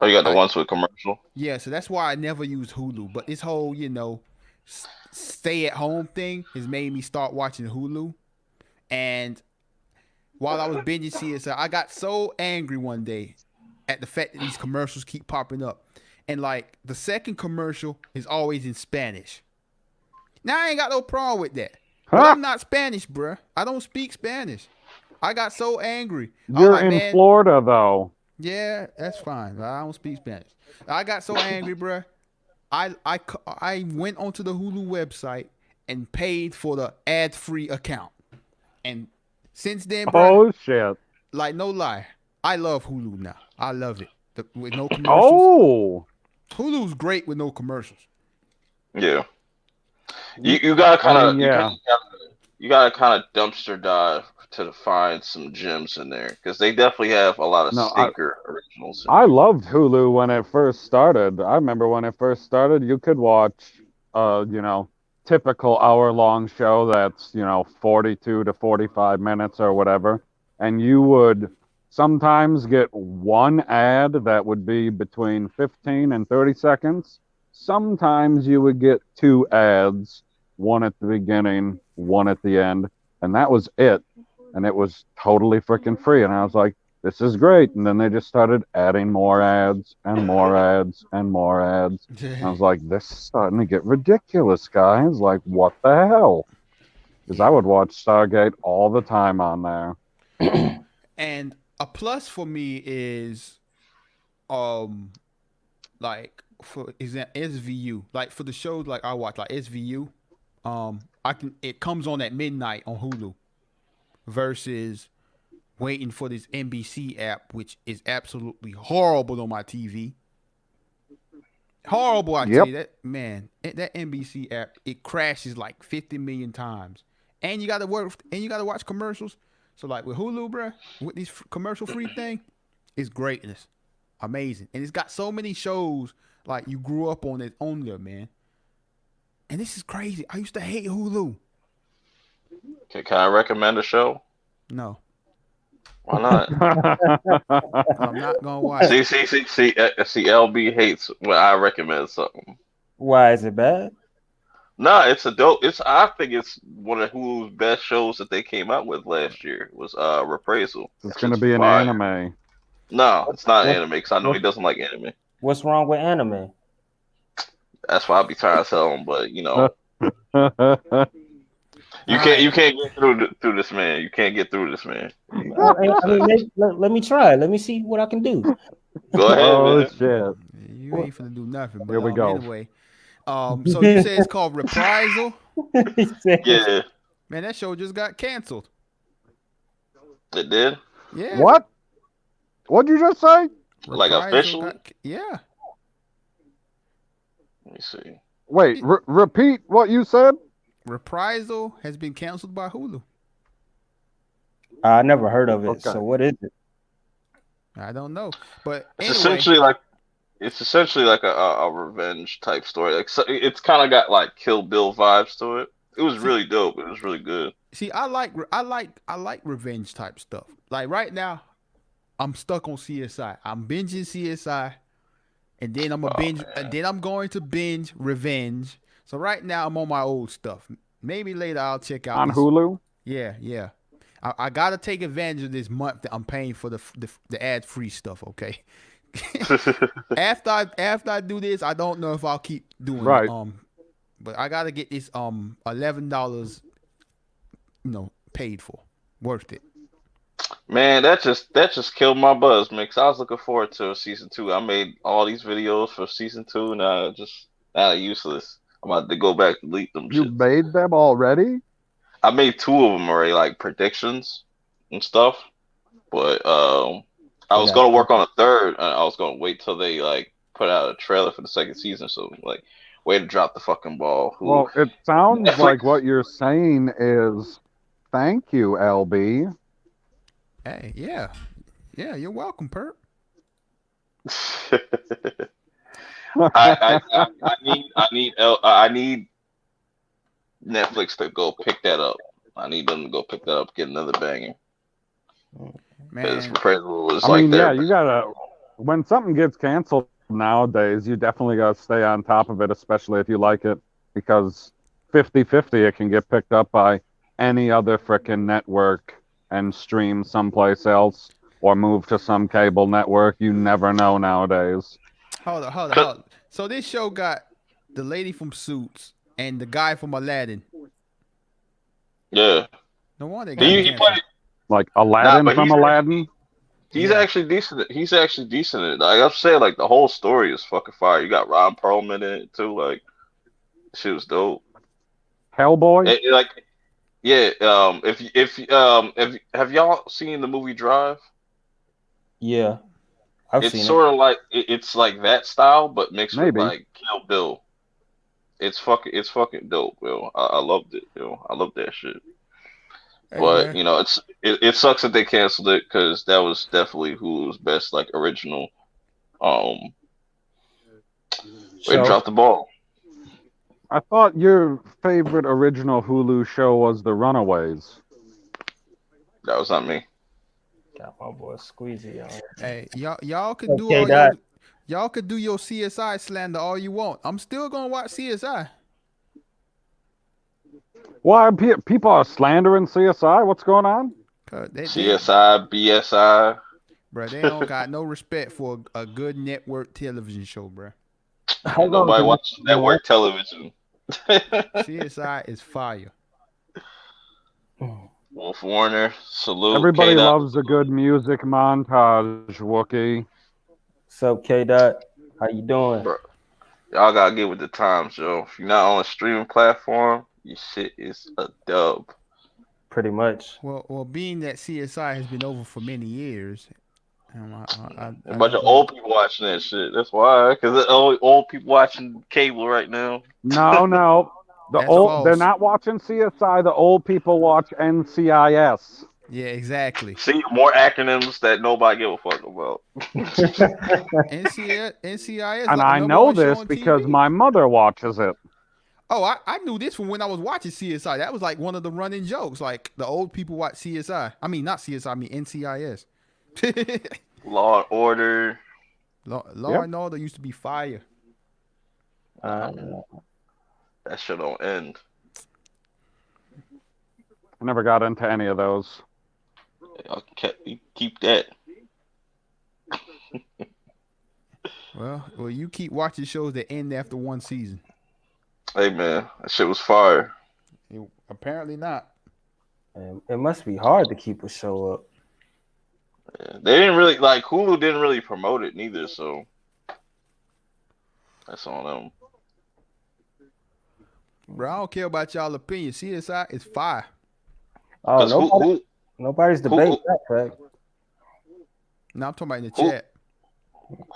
Oh, you got the I ones with commercial? yeah, so that's why I never used Hulu. But this whole stay at home thing has made me start watching Hulu. And while I was binging CSI, I got so angry one day at the fact that these commercials keep popping up. And like the second commercial is always in Spanish. Now I ain't got no problem with that. But Huh? I'm not Spanish, bruh. I don't speak Spanish. I got so angry. I was You're like, in man, Florida, though. yeah, that's fine. But I don't speak Spanish. I got so angry, bruh. I went onto the Hulu website and paid for the ad-free account. And since then, bruh, Oh, shit. like no lie, I love Hulu now. I love it. With no commercials. Oh. Hulu's great with no commercials. Yeah. You gotta I kind mean, of yeah. you gotta kind of dumpster dive to find some gems in there because they definitely have a lot of No, stinker originals in I there. loved Hulu when it first started. I remember when it first started, you could watch, typical hour-long show that's, 42 to 45 minutes or whatever, and you would sometimes get one ad that would be between 15 and 30 seconds. Sometimes you would get two ads, one at the beginning, one at the end, and that was it. And it was totally freaking free. And I was like, this is great. And then they just started adding more ads and more ads and more ads. And I was like, this is starting to get ridiculous, guys. Like, what the hell? Because I would watch Stargate all the time on there. And a plus for me is like for example SVU. Like for the shows like I watch like SVU, it comes on at midnight on Hulu versus waiting for this NBC app, which is absolutely horrible on my TV. Horrible, I tell Yep. you that, man. That NBC app, it crashes like 50 million times, and you got to work, and you got to watch commercials. So like with Hulu, bruh, with these commercial free thing, it's greatness, amazing, and it's got so many shows like you grew up on there, man. And this is crazy. I used to hate Hulu. Can I recommend a show? No, Why not? 'cause I'm not gonna watch it. See. LB hates when I recommend something. Why is it bad? Nah, it's a dope. I think it's one of Hulu's best shows that they came out with last year. Was Reprisal. It's That going to shit's be an fire. anime. No, it's not What, anime because I know he what doesn't like anime. what's wrong with anime? That's why I be trying to tell him. But All right, you can't get through this man. You can't get through this man. I mean, let me try. Let me see what I can do. Go ahead, Oh, man. shit. you ain't finna do nothing. But Here we go. anyway, so you say it's called Reprisal? He said- Yeah, Man, that show just got canceled. it did. Yeah. What? What'd you just say? Like Reprisal officially? yeah. Let me see. Wait, repeat what you said? Reprisal has been canceled by Hulu. I never heard of it. Okay. So what is it? I don't know, but It's anyway, essentially like a revenge type story. Like so, it's kind of got like Kill Bill vibes to it. It was really dope. It was really good. see, I like revenge type stuff. Like right now, I'm stuck on CSI. I'm binging CSI, and then I'm a Oh, binge, man. and then I'm going to binge Revenge. So right now, I'm on my old stuff. Maybe later I'll check out On this. Hulu? Yeah, yeah. I gotta take advantage of this month that I'm paying for the ad free stuff. Okay. after I do this, I don't know if I'll keep doing Right. it. But I gotta get this $11, paid for. Worth it. Man, that just killed my buzz, man. 'Cause I was looking forward to season 2. I made all these videos for season 2, now just useless. I'm about to go back and delete them You shits. made them already? I made 2 of them already, like predictions and stuff. But I They was got gonna work on a third. And I was gonna wait till they like put out a trailer for the second season. So like, way to drop the fucking ball. Who Well, it sounds Netflix? like what you're saying is thank you, LB. Hey, yeah, yeah, you're welcome, Perp. I need Netflix to go pick that up. I need them to go pick that up, get another banger. Because Man, Reprisal was I like mean, yeah, their you gotta, when something gets canceled nowadays, you definitely gotta stay on top of it, especially if you like it, because 50-50 it can get picked up by any other frickin' network and stream someplace else or move to some cable network. You never know nowadays. hold on. So this show got the lady from Suits and the guy from Aladdin. yeah. No wonder they got He canceled. played Like nah, Aladdin but from Aladdin. he's Yeah. actually decent. He's actually decent. At it. Like I'm saying, like the whole story is fucking fire. You got Ron Perlman in it too. Like shit was dope. Hellboy? Like yeah. If have y'all seen the movie Drive? yeah, I've It's seen it. sort of like it's like that style, but mixed with Maybe. like Kill Bill. It's fucking dope, yo. I loved it, yo. I love that shit. Hey But man. you know, it sucks that they canceled it because that was definitely Hulu's best like original. Um, Way to Show. drop the ball. I thought your favorite original Hulu show was The Runaways. That was not me. Got my boy Squeezy on. Hey, y'all could do Okay, all that. y'all could do your CSI slander all you want. I'm still gonna watch CSI. Why people are slandering CSI? What's going on? Cause CSI, BSI. bro, they don't got no respect for a good network television show, bro. How long Nobody did watches network television. CSI is fire. Wolf Warner, salute. Everybody K Dot. loves a good music montage, Wookie. What's up, K Dot? How you doing? Bro, y'all gotta get with the times, yo. If you're not on a streaming platform, your shit is a dub. Pretty much. Well, being that CSI has been over for many years, A I bunch of just want. old people watching that shit. That's why, because only old people watching cable right now. No. That's They're false. not watching CSI. The old people watch NCIS. Yeah, exactly. See, more acronyms that nobody give a fuck about. NCIS And like the I number know one show this on because TV. my mother watches it. Oh, I knew this from when I was watching CSI. That was like one of the running jokes. Like the old people watch CSI. I mean, not CSI. I mean NCIS. Law and Order. Law Yep. and Order used to be fire. Uh, That shit don't end. I never got into any of those. Y'all keep that. Well, you keep watching shows that end after one season. Hey man, that shit was fire. Apparently not. it must be hard to keep a show up. Yeah, they didn't really like Hulu didn't really promote it neither, so that's on them. Bro, I don't care about y'all opinion. CSI is fire. Oh, Because nobody's debating that fact. Now I'm talking about in the who chat.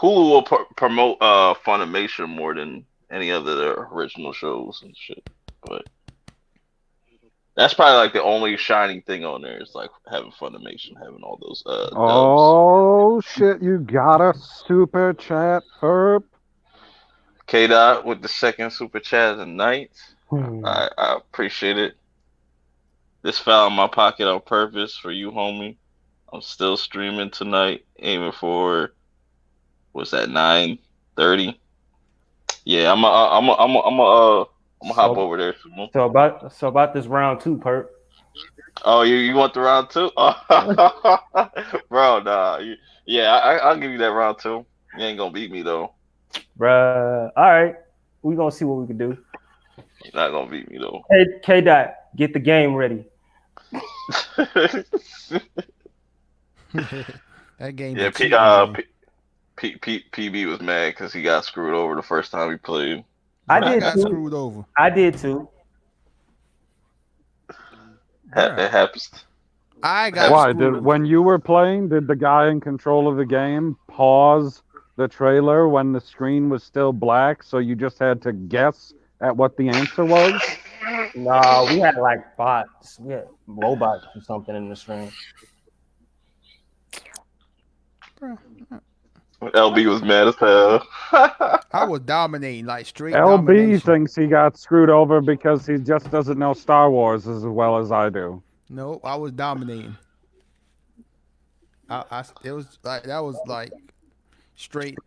Hulu will promote Funimation more than any other of their original shows and shit. But that's probably like the only shining thing on there is like having Funimation, having all those dubs. Oh shit! You got a super chat, Herb. K Dot with the second super chat of the night. Hmm. I appreciate it. This fell in my pocket on purpose for you, homie. I'm still streaming tonight, aiming for what's that 9:30. Yeah, I'm gonna hop over there soon. So about this round 2, Perp. Oh, you want the round 2? Bro, nah. Yeah, I'll give you that round 2. You ain't gonna beat me though. Bruh. All right. We gonna see what we can do. You're not gonna beat me though. Hey, K Dot, get the game ready. That game. Yeah, a cheating game. PB was mad because he got screwed over the first time he played. I Bruh, I did got too. screwed over. I did too. Bruh, It happens. I got Happens. Why did screwed. when you were playing, did the guy in control of the game pause the trailer when the screen was still black, so you just had to guess at what the answer was? No, we had like bots. We had robots or something in the stream. Bruh, LB was mad as hell. I was dominating, like straight LB domination. thinks he got screwed over because he just doesn't know Star Wars as well as I do. No, I was dominating. It was like that was like straight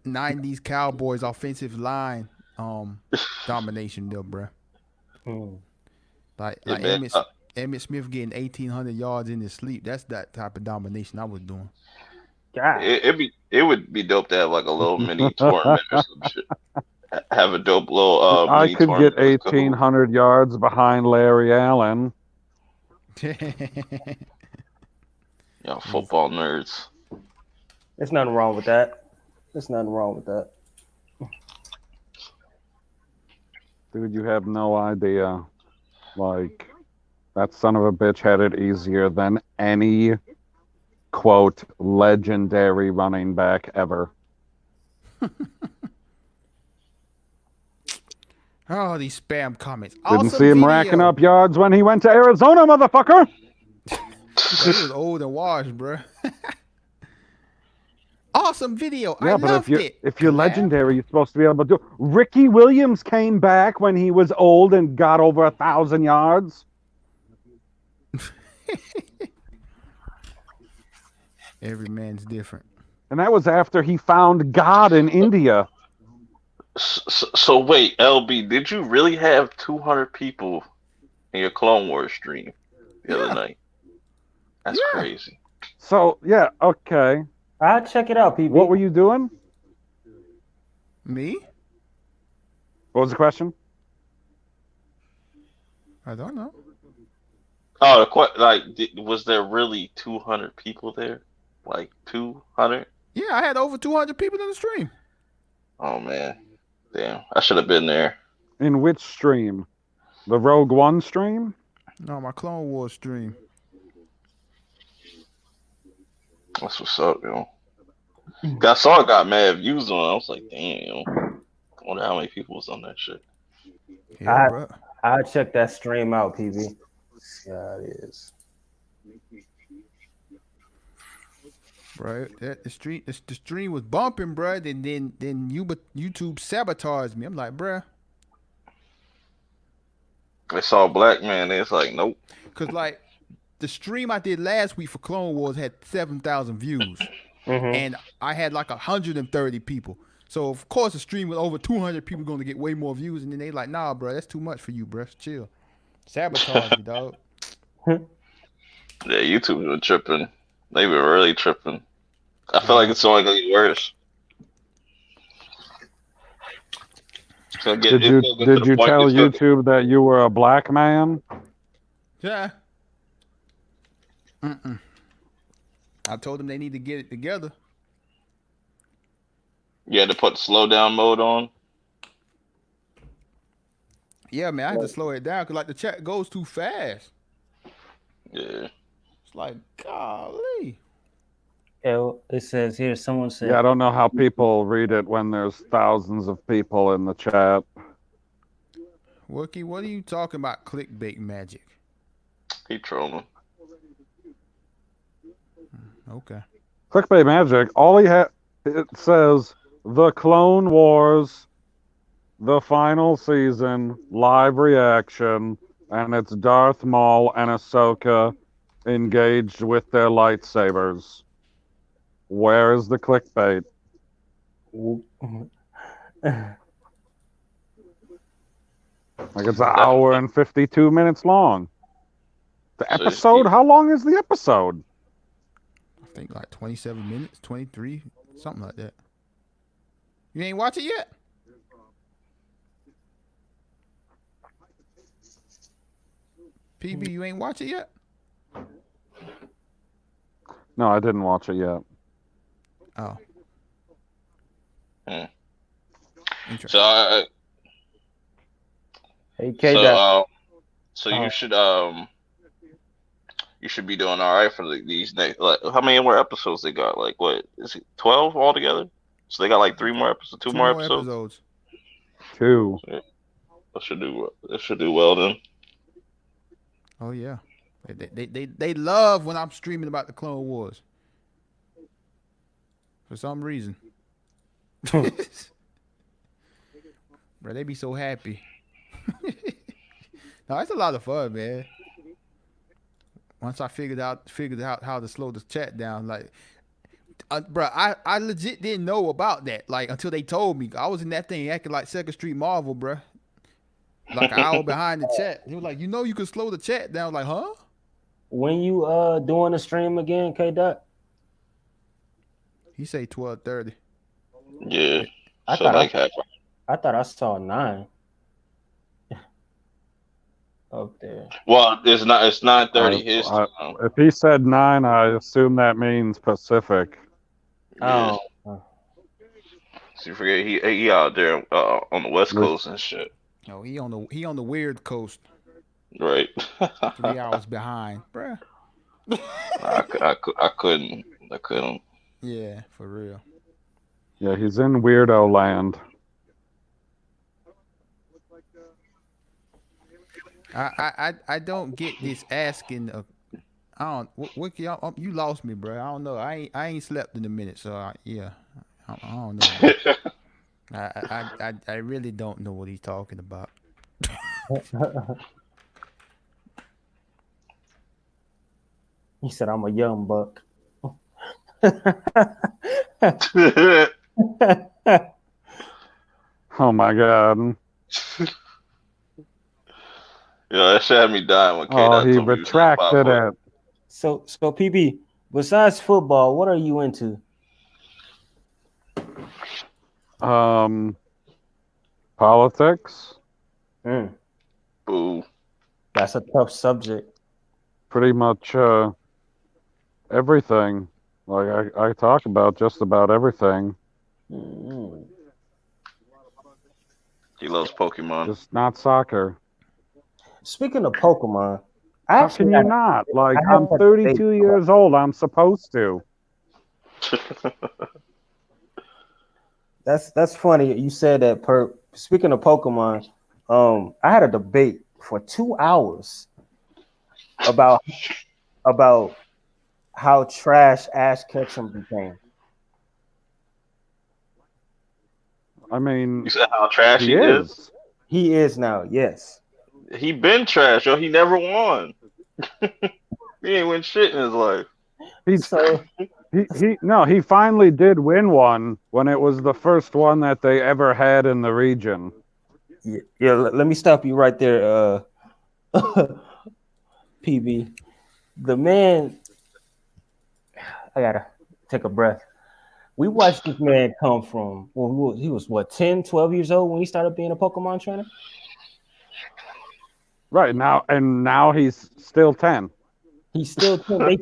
'90s Cowboys offensive line domination, there, bruh. Hmm. Like Yeah, like man. Emmett Smith getting 1,800 yards in his sleep. That's that type of domination I was doing. God. It would be dope to have like a little mini tournament or some shit. Have a dope little I mini could get tournament with Kahoot. 1,800 yards behind Larry Allen. Football nerds. There's nothing wrong with that. There's nothing wrong with that. Dude, you have no idea. Like, that son of a bitch had it easier than any, quote, legendary running back ever. Oh, these spam comments. Didn't Awesome see him video. racking up yards when he went to Arizona, motherfucker! He was old and washed, bruh. Awesome video. Yeah, I but loved it. if you're Collab. legendary, you're supposed to be able to do. Ricky Williams came back when he was old and got over 1,000 yards. Every man's different. And that was after he found God in India. So wait, LB, did you really have 200 people in your Clone Wars stream the other night? That's crazy. So, yeah, okay. I'll check it out, people. What were you doing? Me? What was the question? I don't know. Oh, was there really 200 people there? Like 200? Yeah, I had over 200 people in the stream. Oh man, damn! I should have been there. In which stream? The Rogue One stream? No, my Clone Wars stream. That's what's up, I saw it got mad views on it. I was like, damn, I wonder how many people was on that shit. Yeah, bro. I'll check that stream out, PB. Yeah, it is. Bro, the stream was bumping, bro. Then YouTube sabotaged me. I'm like, bro, They saw a black man. They was like, nope. cause like the stream I did last week for Clone Wars had 7,000 views, and I had like 130 people. So of course the stream with over 200 people going to get way more views, and then they like, nah, bro, that's too much for you, bro. Chill, sabotage me, dog. Yeah, YouTube been tripping. They were really tripping. I feel like it's only gonna get worse. Did you tell YouTube that you were a black man? Yeah. I told them they need to get it together. You had to put slow down mode on. Yeah, man, I had to slow it down because like the chat goes too fast. Yeah. It's like, golly. It says here, someone said, Yeah, I don't know how people read it when there's thousands of people in the chat. Wookie, what are you talking about? Clickbait magic. He trolling. Okay. Clickbait magic. All he had, it says the Clone Wars, the final season, live reaction, and it's Darth Maul and Ahsoka engaged with their lightsabers. Where is the clickbait? Like it's an hour and 52 minutes long. The episode? How long is the episode? I think like 27 minutes, 23, something like that. You ain't watch it yet? PB, you ain't watch it yet? No, I didn't watch it yet. Oh. Hmm. Interesting. So Hey, K. So Dot. so Uh, you should be doing all right for these next. Like, how many more episodes they got? Like, what is it? 12 altogether? So they got like three more episodes, two Two more more episodes. episodes. 2. Yeah, that should do. That should do well then. Oh yeah. They love when I'm streaming about the Clone Wars for some reason. Bro, they be so happy. No, it's a lot of fun, man. Once I figured out how to slow the chat down, like, bro, I legit didn't know about that, like, until they told me. I was in that thing acting like Second Street Marvel, bro. Like an hour behind the chat. He was like, you could slow the chat down. Like, huh? when you doing the stream again, K. Dot? He say 12:30. Yeah. I So thought like half. I saw 9 up there. Well, it's not. It's 9:30 his I, time. if he said 9, I assume that means Pacific. Yeah. Oh, So you forget he out there on the West Which, Coast and shit. Oh, he on the weird coast, Right. 3 hours behind, bruh. I couldn't. I couldn't. Yeah, for real. yeah, he's in weirdo land. I don't get this asking. I don't. What y'all? You lost me, bro. I don't know. I ain't slept in a minute, so yeah. I don't know, bro. I really don't know what he's talking about. he said I'm a young buck. Oh my god. Yeah, that shit had me dying when K Oh, Dot he told me he was like retracted 5 foot. it. So PB, besides football, what are you into? Politics. Boo. That's a tough subject. Pretty much everything. Like I talk about just about everything. Mm. He loves Pokemon. Just not soccer. Speaking of Pokemon, I How actually can you not? Like, I had I'm a debate. 32 years old. I'm supposed to. That's funny. You said that. Speaking of Pokemon, I had a debate for 2 hours about how trash Ash Ketchum became. I mean, You said how trash he he is? is. He is now, yes. He been trash, yo. He never won. He ain't win shit in his life. He's So he finally did win one when it was the first one that they ever had in the region. yeah, let me stop you right there, PB. The man, I gotta take a breath. We watched this man come from, well, he was what, 10, 12 years old when he started being a Pokemon trainer? Right now he's still 10. He's still 10.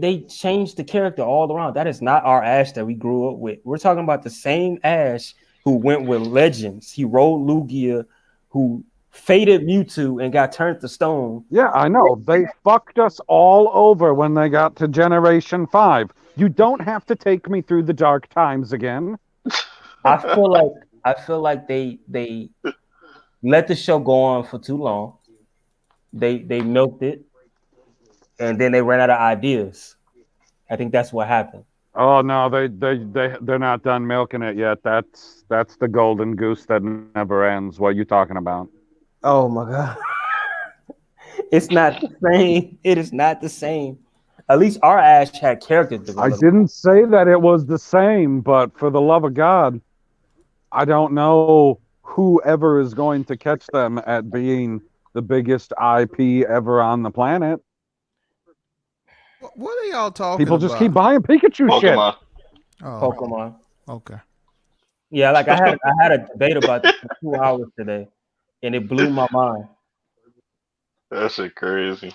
They changed the character all around. That is not our Ash that we grew up with. We're talking about the same Ash who went with Legends. He rode Lugia, who faded Mewtwo and got turned to stone. Yeah, I know. They fucked us all over when they got to Generation 5. You don't have to take me through the dark times again. I feel like they let the show go on for too long. They milked it, and then they ran out of ideas. I think that's what happened. Oh no, they're not done milking it yet. That's the golden goose that never ends. What are you talking about? Oh my god. It's not the same. It is not the same. At least our Ash had character I development. didn't say that it was the same, but for the love of God, I don't know whoever is going to catch them at being the biggest IP ever on the planet. What are y'all talking People about? just keep buying Pikachu shit. Pokemon. Oh, Pokemon. okay. Yeah, like I had a debate about this for 2 hours today, and it blew my mind. That shit crazy.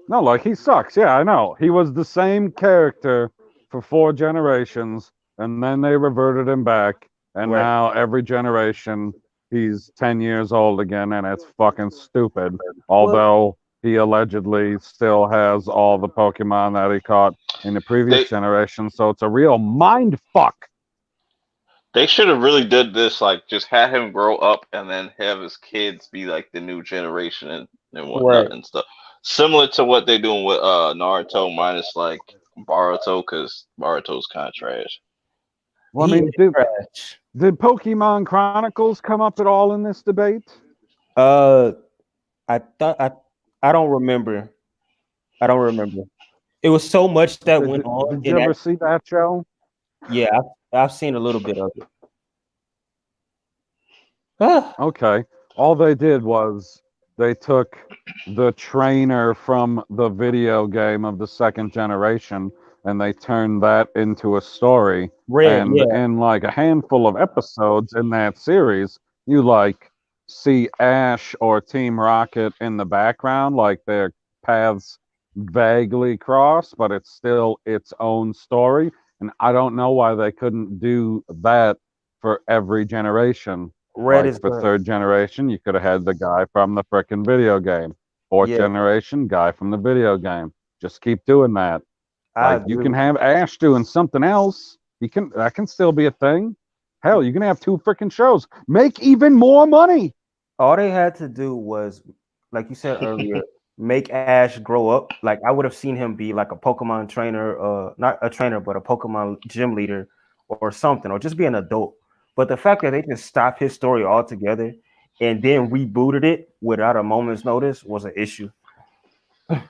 No, like he sucks. Yeah, I know. He was the same character for 4 generations, and then they reverted him back, and Right. now every generation he's 10 years old again, and it's fucking stupid. Well, Although he allegedly still has all the Pokemon that he caught in the previous They generation, so it's a real mind fuck. they should have really did this, like just had him grow up and then have his kids be like the new generation and right. whatnot and stuff. Similar to what they're doing with Naruto minus like Boruto, because Boruto's kind of trash. Well, I He mean, is trash. did Pokemon Chronicles come up at all in this debate? Uh, I thought I don't remember. I don't remember. It was so much that went on Did in you that. ever see that show? Yeah, I've seen a little bit of it. Ah, Okay. All they did was they took the trainer from the video game of the second generation and they turned that into a story. Red, And yeah, in like a handful of episodes in that series, you like see Ash or Team Rocket in the background, like their paths vaguely cross, but it's still its own story. And I don't know why they couldn't do that for every generation. red Like is for the third generation, you could have had the guy from the frickin' video game. Fourth yeah. generation, guy from the video game. Just keep doing that. I Like you agree. can have Ash doing something else. You can that can still be a thing. Hell, you can have two freaking shows. Make even more money. All they had to do was, like you said earlier, make Ash grow up. Like I would have seen him be like a Pokemon trainer, not a trainer, but a Pokemon gym leader or something, or just be an adult. But the fact that they just stopped his story altogether and then rebooted it without a moment's notice was an issue. That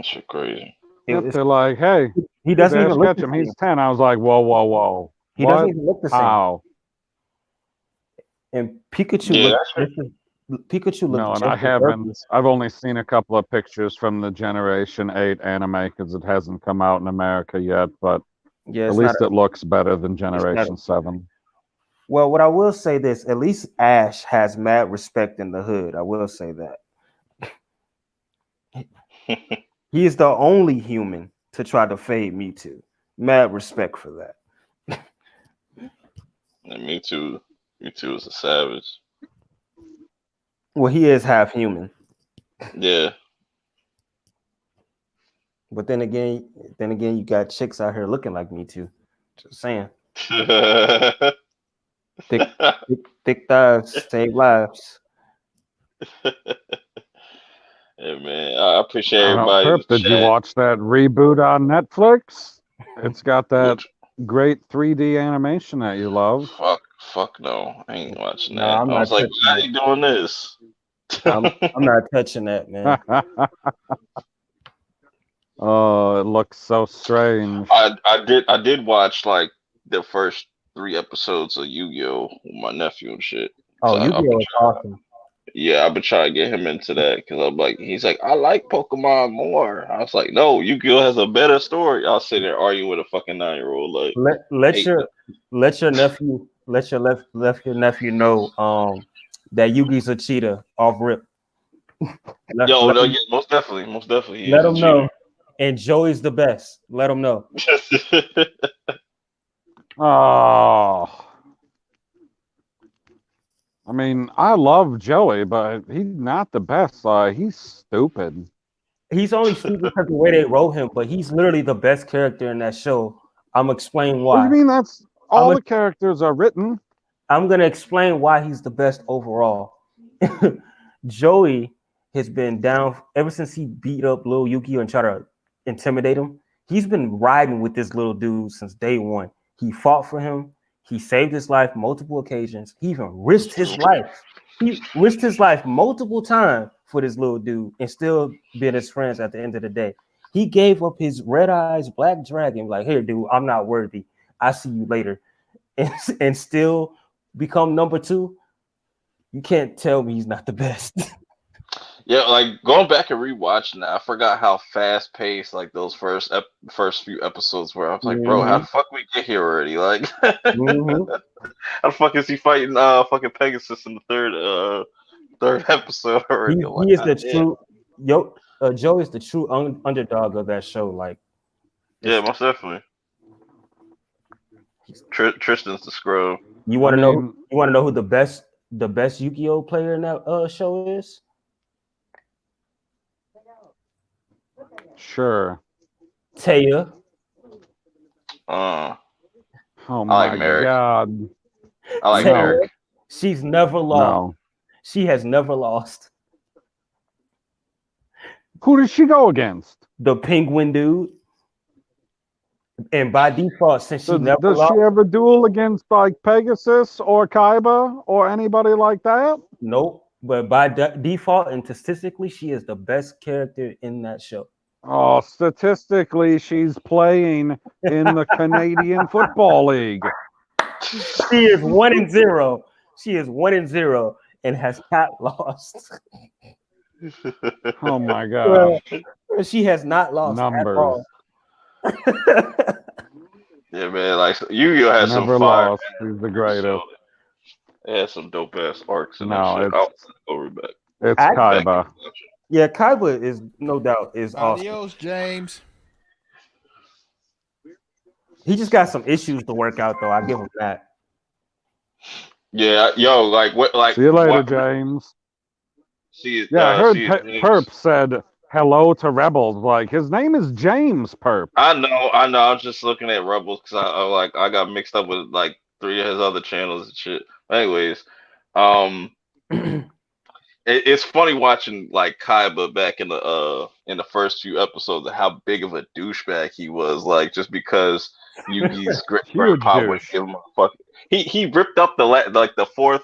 shit crazy. Yep, It's, they're like, hey, he here's doesn't even Ash look the Ketchum. same. He's 10. I was like, whoa, whoa, whoa. He doesn't What? even look the same. How? And Pikachu Yeah, looked that's Pikachu looked No, and just I as haven't. ugly. I've only seen a couple of pictures from the Generation 8 anime because it hasn't come out in America yet, but Yeah, at it's not. least it looks better than It's not. Generation 7. Well, what I will say this: at least Ash has mad respect in the hood. I will say that he is the only human to try to fade Mewtwo. Mad respect for that. and me too. Me too is a savage. Well, he is half human, Yeah. but then again, you got chicks out here looking like Mewtwo. Just saying, thick, thick thighs save lives. Hey man, I appreciate I don't know, everybody in the Perp, did you chat. watch that reboot on Netflix? It's got that Which great 3D animation that you love. fuck no, I ain't watching No, that. I'm I not was like, touching why are that. you doing this? I'm not touching that, man. Oh, it looks so strange. I did watch like the first 3 episodes of Yu-Gi-Oh with my nephew and shit. Oh, So I've been Yu-Gi-Oh is awesome. yeah, I've been trying to get him into that because I'm like, he's like, I like Pokemon more. I was like, no, Yu-Gi-Oh has a better story. I'll sit there arguing with a fucking 9-year-old like, Let hey, your nephew let your nephew know that Yugi's a cheater off rip. Let, yo, let, no, him, yeah, most definitely, he let is a him cheater. know. And Joey's the best. Let him know. Oh, I mean, I love Joey, but he's not the best. He's stupid. He's only stupid because of the way they wrote him, but he's literally the best character in that show. I'm explaining What do you why. mean? That's I'm all a, the characters are written. I'm gonna explain why he's the best overall. Joey has been down ever since he beat up Lil Yuki and tried to intimidate him. He's been riding with this little dude since day one. He fought for him. He saved his life multiple occasions. He even risked his life. He risked his life multiple times for this little dude and still been his friends at the end of the day. He gave up his red eyes black dragon, like, here, dude, I'm not worthy. I see you later. And still become number two. You can't tell me he's not the best. Yeah, like going back and rewatching that, I forgot how fast paced like those first few episodes were. I was like, bro, how Mm-hmm. the fuck we get here already? Like, Mm-hmm. how the fuck is he fighting fucking Pegasus in the third episode already? I'm like, He is God the damn. true Joe is the true underdog of that show. Like Yeah, it's most definitely. Tristan's the scrub. You want I to know? mean- You want to know who the best Yu-Gi-Oh player in that show is? Sure. Taya. Uh, Oh I like my Merrick. God. I like Taya. No. Merrick. She's never lost. No. She has never lost. Who does she go against? The penguin dude. And by default, since she never Does lost, she ever duel against like Pegasus or Kaiba or anybody like that? nope. But by default and statistically, she is the best character in that show. Oh, statistically, she's playing in the Canadian Football League. She is 1-0. She is 1-0 and has not lost. Oh my God. She has not lost Numbers. at all. Yeah, man. Like Yu-Gi-Oh has some Never fire. lost. She's the greatest. It has some dope ass arcs in that No, shit. it's I'll over back. it's I- Kaiba. Yeah, Kaiba is no doubt is awesome. Adios, James. He just got some issues to work out though. I give him that. Yeah, yo, like what? Like See you later, what, James. See, Yeah, I heard see, Perp said hello to Rebels. Like his name is James Perp. I know. I was just looking at Rebels because I got mixed up with like 3 of his other channels and shit. Anyways, it's funny watching like Kaiba back in the first few episodes of how big of a douchebag he was. Like just because Yugi's grandpa would douche. give him a fucking. He ripped up the fourth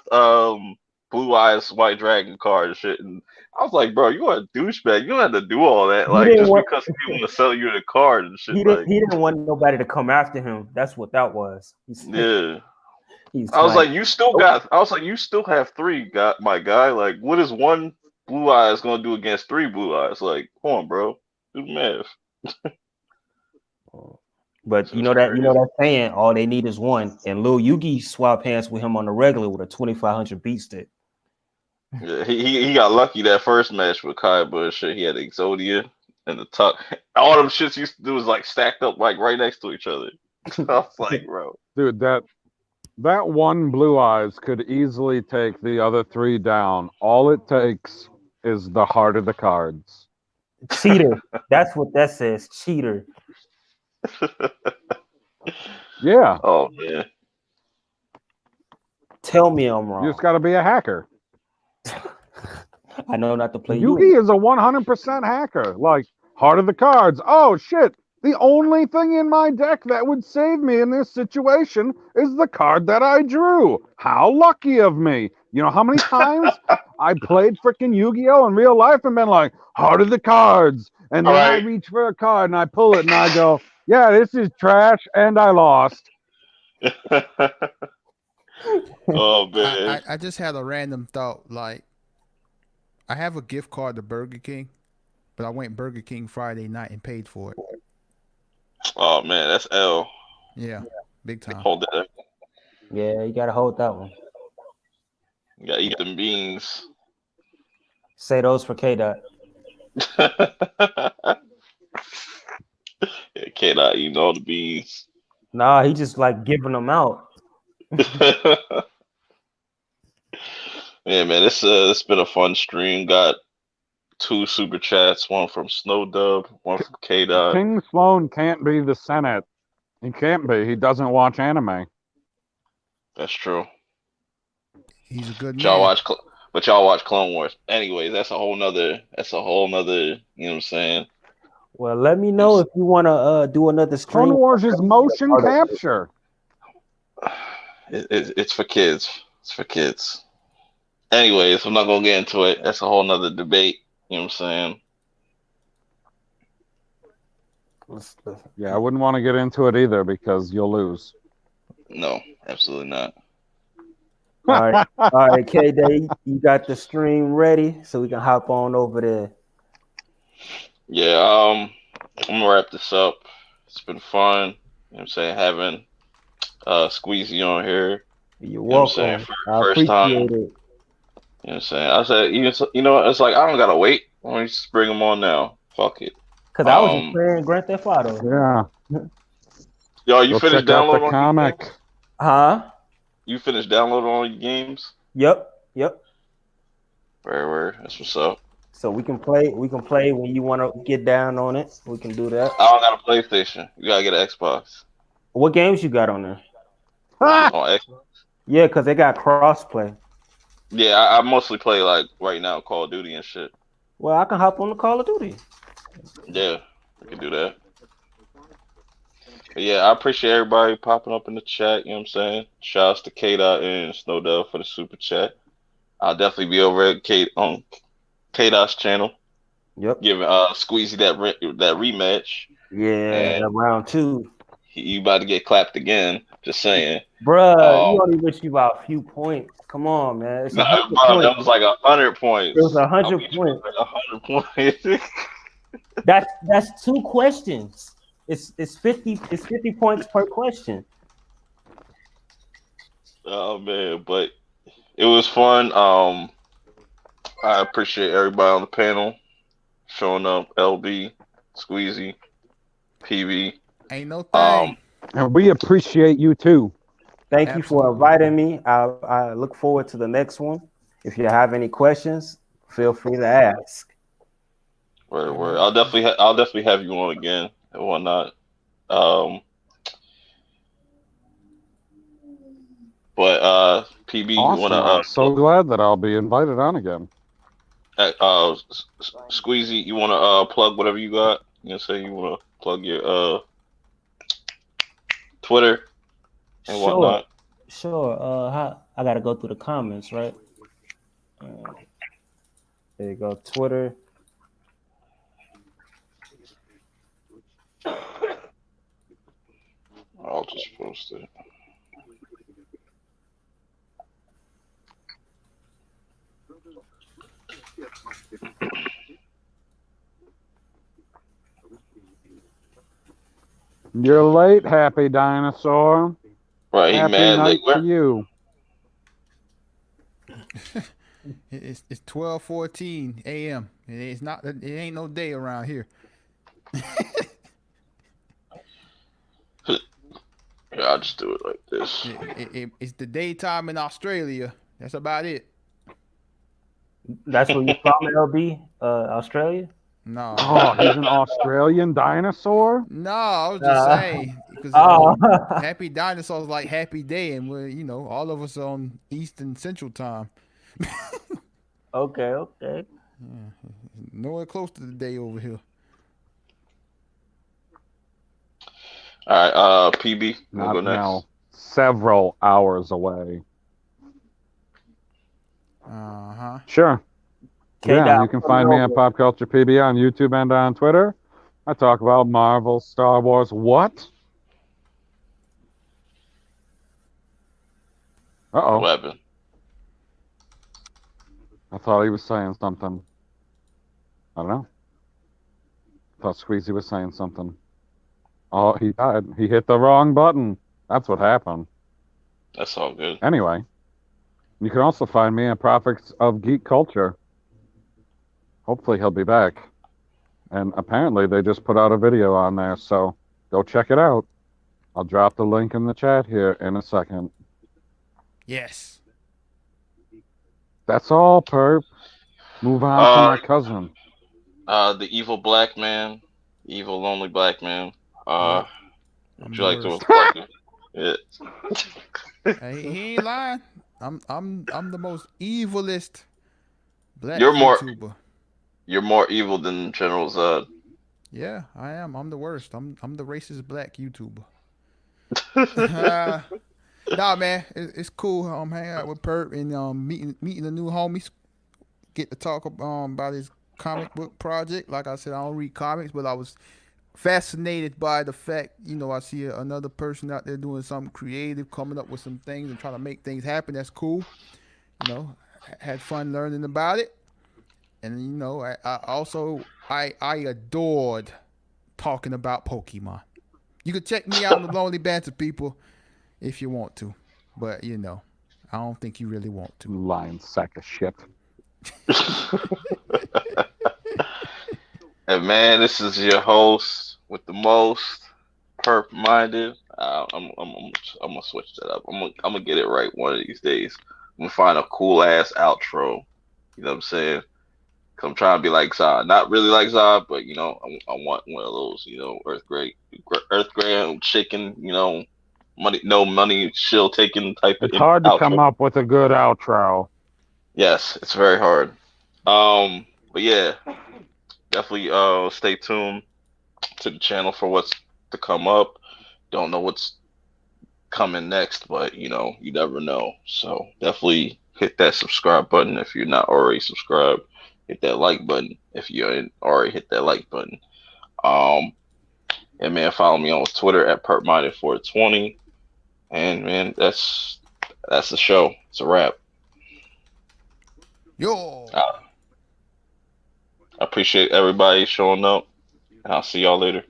Blue Eyes White Dragon card and shit, and I was like, bro, you are a douchebag. You don't have to do all that. Like just because he want to sell you the card and shit. He didn't want nobody to come after him. That's what that was. Yeah. He's I was like, like, you still have 3, my guy. Like, what is one Blue Eyes gonna do against 3 Blue Eyes? Like, come on, bro, do the math. But you know that saying, all they need is one. And Lil Yugi swap hands with him on the regular with a 2500 beat stick. Yeah, he got lucky that first match with Kaiba and shit. He had Exodia and the tuck. All them shits used to do was like stacked up like right next to each other. I was like, bro, Dude, that one Blue Eyes could easily take the other 3 down. All it takes is the heart of the cards. Cheater. That's what that says. Cheater. Yeah. Oh man. Tell me I'm wrong. You just got to be a hacker. I know not to play Yugi is a 100% hacker. Like, heart of the cards. Oh, shit. The only thing in my deck that would save me in this situation is the card that I drew. How lucky of me. You know how many times I played freaking Yu-Gi-Oh! In real life and been like, heart of the cards. And then I reach for a card and I pull it and I go, yeah, this is trash and I lost. Oh man. I just had a random thought. Like, I have a gift card to Burger King, but I went Burger King Friday night and paid for it. Oh man, that's L. Yeah, big time. Hold that. Yeah, you gotta hold that one. You gotta eat them beans. Say those for K-Dot. Yeah, K-Dot eating all the beans. Nah, he just like giving them out. Yeah, man, it's been a fun stream. Got 2 super chats, one from Snowdub, one from K-Dot. King Sloan can't be the Senate. He can't be. He doesn't watch anime. That's true. He's a good But y'all man. watch Clone Wars. Anyways, that's a whole nother, you know what I'm saying? Well, let me know if you want to do another stream. Clone Wars is motion capture. It's for kids. It's for kids. Anyways, I'm not gonna get into it. That's a whole nother debate. You know what I'm saying? Yeah, I wouldn't want to get into it either because you'll lose. No, absolutely not. All right, K-Day, you got the stream ready, so we can hop on over there. Yeah, I'm gonna wrap this up. It's been fun. You know what I'm saying? Having Squeezy on here. You're You know what I'm welcome. saying? For I the first appreciate time. it. You know what I'm saying? I said, you know what? It's like I don't gotta wait. Why don't you just bring them on now? Fuck it. Because I was just playing Grand Theft Auto. Yeah. Yo, you Go finished check out the downloading all your comic. games? Huh? You finished downloading all your games? Yep. Yep. Where? That's what's up. So we can play. We can play when you want to get down on it. We can do that. I don't got a PlayStation. You gotta get an Xbox. What games you got on there? On X. Yeah, because they got crossplay. Yeah, I mostly play like right now Call of Duty and shit. Well, I can hop on the Call of Duty. Yeah, we can do that. But yeah, I appreciate everybody popping up in the chat. You know what I'm saying? Shouts to K Dot and Snowdell for the super chat. I'll definitely be over at K on K Dot's channel, Yep. giving Squeezy that rematch. Yeah, And round 2. you about to get clapped again. Just saying. Bruh, you only wish you about a few points. Come on, man. It's No, 100 bro, points. that was like 100 points. It was 100 points. Like 100 points. That's 2 questions. It's 50 points per question. Oh man, but it was fun. I appreciate everybody on the panel showing up. LB, Squeezy, PB. Ain't no thing. And we appreciate you too. Thank you for inviting me. I look forward to the next one. If you have any questions, feel free to ask. Word. I'll definitely have you on again and whatnot. But PB, Awesome. you wanna I'm so glad that I'll be invited on again. Squeezy, you wanna plug whatever you got? You wanna plug your Twitter and whatnot? Sure. I gotta go through the comments, right? There you go. Twitter. I'll just post it. You're late, Happy Dinosaur. Right, Happy mad night late. to you. It's 12:14 a.m. It ain't no day around here. Yeah, I'll just do it like this. It's the daytime in Australia. That's about it. That's where you're from, LB? Australia? No. Oh, he's an Australian dinosaur? No, I was just saying because Happy Dinosaur is like Happy Day, and we're all of us on Eastern Central Time. Okay. Yeah, nowhere close to the day over here. All right, PB, we'll Not go next. now. Several hours away. Sure. Yeah, you can find me at Pop Culture PB on YouTube and on Twitter. I talk about Marvel, Star Wars. What? Uh-oh. What happened? I thought he was saying something. I don't know. I thought Squeezy was saying something. Oh, he died. He hit the wrong button. That's what happened. That's all good. Anyway, you can also find me at Prophets of Geek Culture. Hopefully he'll be back. And apparently they just put out a video on there, so go check it out. I'll drop the link in the chat here in a second. Yes. That's all, perp. Move on to my cousin. The evil black man. Evil lonely black man. Would you like to plug it? Yeah. Hey, he ain't lying. I'm the most evilest black YouTuber. You're more evil than General Zod. Yeah, I am. I'm the worst. I'm the racist black YouTuber. Nah, man, it's cool. Hanging out with Perp and meeting the new homies. Get to talk about his comic book project. Like I said, I don't read comics, but I was fascinated by the fact, I see another person out there doing something creative, coming up with some things and trying to make things happen. That's cool. Had fun learning about it. And I also adored talking about Pokemon. You can check me out on the Lonely Banter, people, if you want to. But I don't think you really want to. Lying sack of shit. And man, this is your host with the most, perp minded. I'm gonna switch that up. I'm gonna get it right one of these days. I'm gonna find a cool ass outro. You know what I'm saying? Cause I'm trying to be like Zod, not really like Zod, but you know, I want one of those. You know, Earthquake chicken. You know, money, no money, shill taking type of It's hard to outro. come up with a good outro. Yes, it's very hard. But yeah, definitely stay tuned to the channel for what's to come up. Don't know what's coming next, but you know, you never know. So definitely hit that subscribe button if you're not already subscribed. Hit that like button if you ain't already hit that like button. Um, and man, follow me on Twitter at perpminded420. And man, that's the show. It's a wrap. Yo. I appreciate everybody showing up. I'll see y'all later.